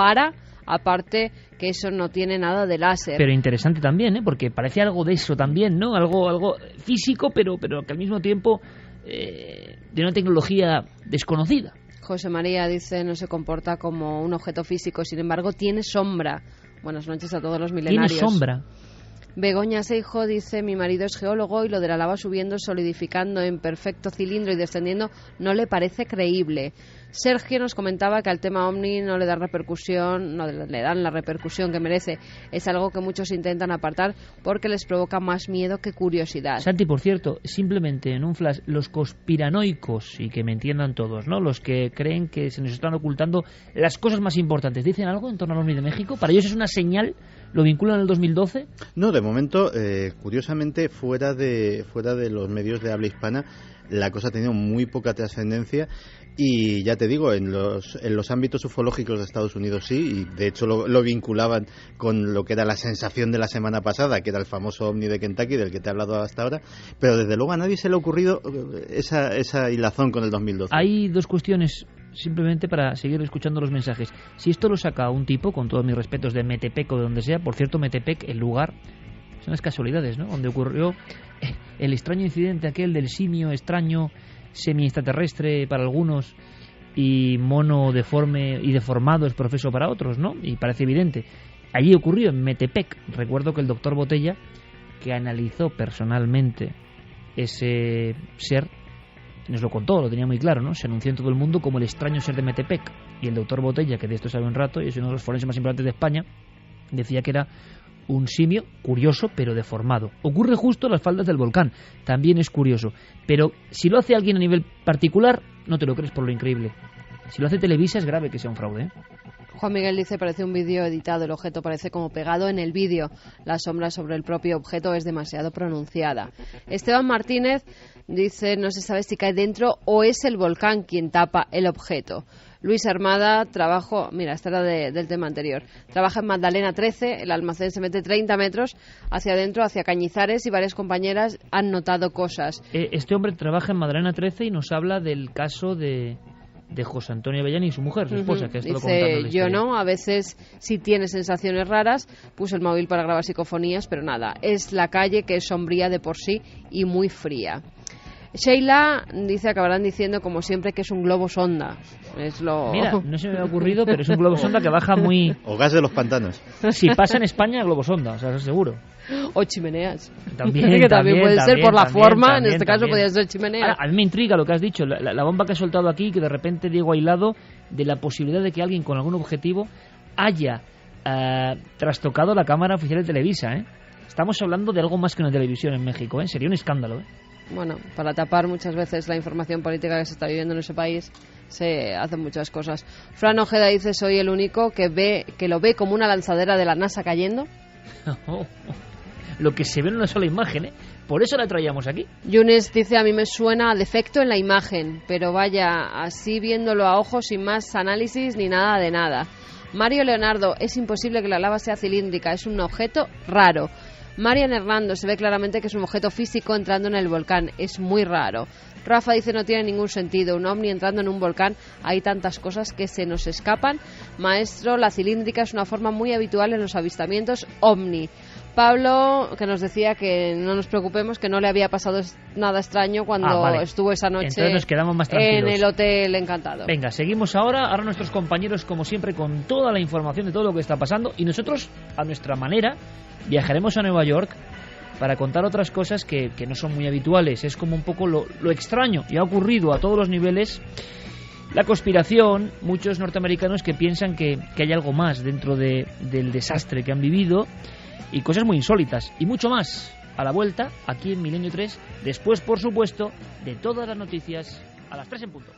aparte que eso no tiene nada de láser. Pero interesante también, porque parece algo de eso también, ¿no? Algo físico, pero que al mismo tiempo de una tecnología desconocida. José María dice, no se comporta como un objeto físico, sin embargo tiene sombra. Buenas noches a todos los milenarios. Tiene sombra. Begoña Seijo dice, mi marido es geólogo y lo de la lava subiendo, solidificando en perfecto cilindro y descendiendo no le parece creíble. Sergio nos comentaba que al tema OVNI no le dan la repercusión que merece. Es algo que muchos intentan apartar porque les provoca más miedo que curiosidad. Santi, por cierto, simplemente en un flash, los conspiranoicos, y que me entiendan todos, ¿no?, los que creen que se nos están ocultando las cosas más importantes, ¿dicen algo en torno al OVNI de México? ¿Para ellos es una señal? ¿Lo vinculan al 2012? No, de momento, curiosamente, fuera de los medios de habla hispana, la cosa ha tenido muy poca trascendencia y ya te digo, en los ámbitos ufológicos de Estados Unidos sí, y de hecho lo vinculaban con lo que era la sensación de la semana pasada, que era el famoso OVNI de Kentucky del que te he hablado hasta ahora, pero desde luego a nadie se le ha ocurrido esa hilazón con el 2012. Hay dos cuestiones simplemente para seguir escuchando los mensajes. Si esto lo saca un tipo, con todos mis respetos, de Metepec o de donde sea, por cierto, Metepec, el lugar, son las casualidades, ¿no?, donde ocurrió el extraño incidente aquel del simio extraño, semi-extraterrestre para algunos y mono deforme y deformado es profeso para otros, ¿no? Y parece evidente. Allí ocurrió, en Metepec. Recuerdo que el doctor Botella, que analizó personalmente ese ser, nos lo contó, lo tenía muy claro, ¿no? Se anunció en todo el mundo como el extraño ser de Metepec. Y el doctor Botella, que de esto sabe un rato y es uno de los forenses más importantes de España, decía que era un simio curioso pero deformado. Ocurre justo a las faldas del volcán, también es curioso, pero si lo hace alguien a nivel particular no te lo crees por lo increíble. Si lo hace Televisa es grave que sea un fraude, Juan Miguel dice, parece un vídeo editado, el objeto parece como pegado en el vídeo. La sombra sobre el propio objeto es demasiado pronunciada. Esteban Martínez dice, no se sabe si cae dentro o es el volcán quien tapa el objeto. Luis Armada, esta era del tema anterior, trabaja en Magdalena 13, el almacén se mete 30 metros hacia adentro, hacia Cañizares, y varias compañeras han notado cosas. Este hombre trabaja en Magdalena 13 y nos habla del caso de José Antonio Avellán y su mujer, su esposa, que ha estado contando la historia. Yo no, a veces sí tiene sensaciones raras, puse el móvil para grabar psicofonías, pero nada, es la calle que es sombría de por sí y muy fría. Sheila dice, acabarán diciendo como siempre que es un globo sonda. Mira, no se me había ocurrido, pero es un globo sonda que baja muy... O gas de los pantanos. Si pasa en España, globo sonda, o sea, eso seguro. O chimeneas. También puede ser por la forma, en este caso podría ser chimenea. A mí me intriga lo que has dicho, la bomba que has soltado aquí, que de repente Diego ha hilado de la posibilidad de que alguien con algún objetivo haya trastocado la cámara oficial de Televisa, ¿eh? Estamos hablando de algo más que una televisión en México, ¿eh? Sería un escándalo, ¿eh? Bueno, para tapar muchas veces la información política que se está viviendo en ese país se hacen muchas cosas. Fran Ojeda dice, soy el único que lo ve como una lanzadera de la NASA cayendo. Lo que se ve en una sola imagen, ¿eh? Por eso la traíamos aquí. Yunes dice, a mí me suena a defecto en la imagen, pero vaya, así viéndolo a ojos sin más análisis ni nada de nada. Mario Leonardo, es imposible que la lava sea cilíndrica, es un objeto raro. Marian Hernando, se ve claramente que es un objeto físico entrando en el volcán, es muy raro. Rafa dice, no tiene ningún sentido, un ovni entrando en un volcán, hay tantas cosas que se nos escapan. Maestro, la cilíndrica es una forma muy habitual en los avistamientos ovni. Pablo, que nos decía que no nos preocupemos, que no le había pasado nada extraño cuando estuvo esa noche. Entonces nos quedamos más tranquilos. En el Hotel Encantado. Venga, seguimos ahora nuestros compañeros, como siempre, con toda la información de todo lo que está pasando, y nosotros, a nuestra manera, viajaremos a Nueva York para contar otras cosas que no son muy habituales. Es como un poco lo extraño, y ha ocurrido a todos los niveles. La conspiración, muchos norteamericanos que piensan que hay algo más dentro del desastre que han vivido, y cosas muy insólitas, y mucho más a la vuelta, aquí en Milenio 3, después, por supuesto, de todas las noticias a las 3 en punto.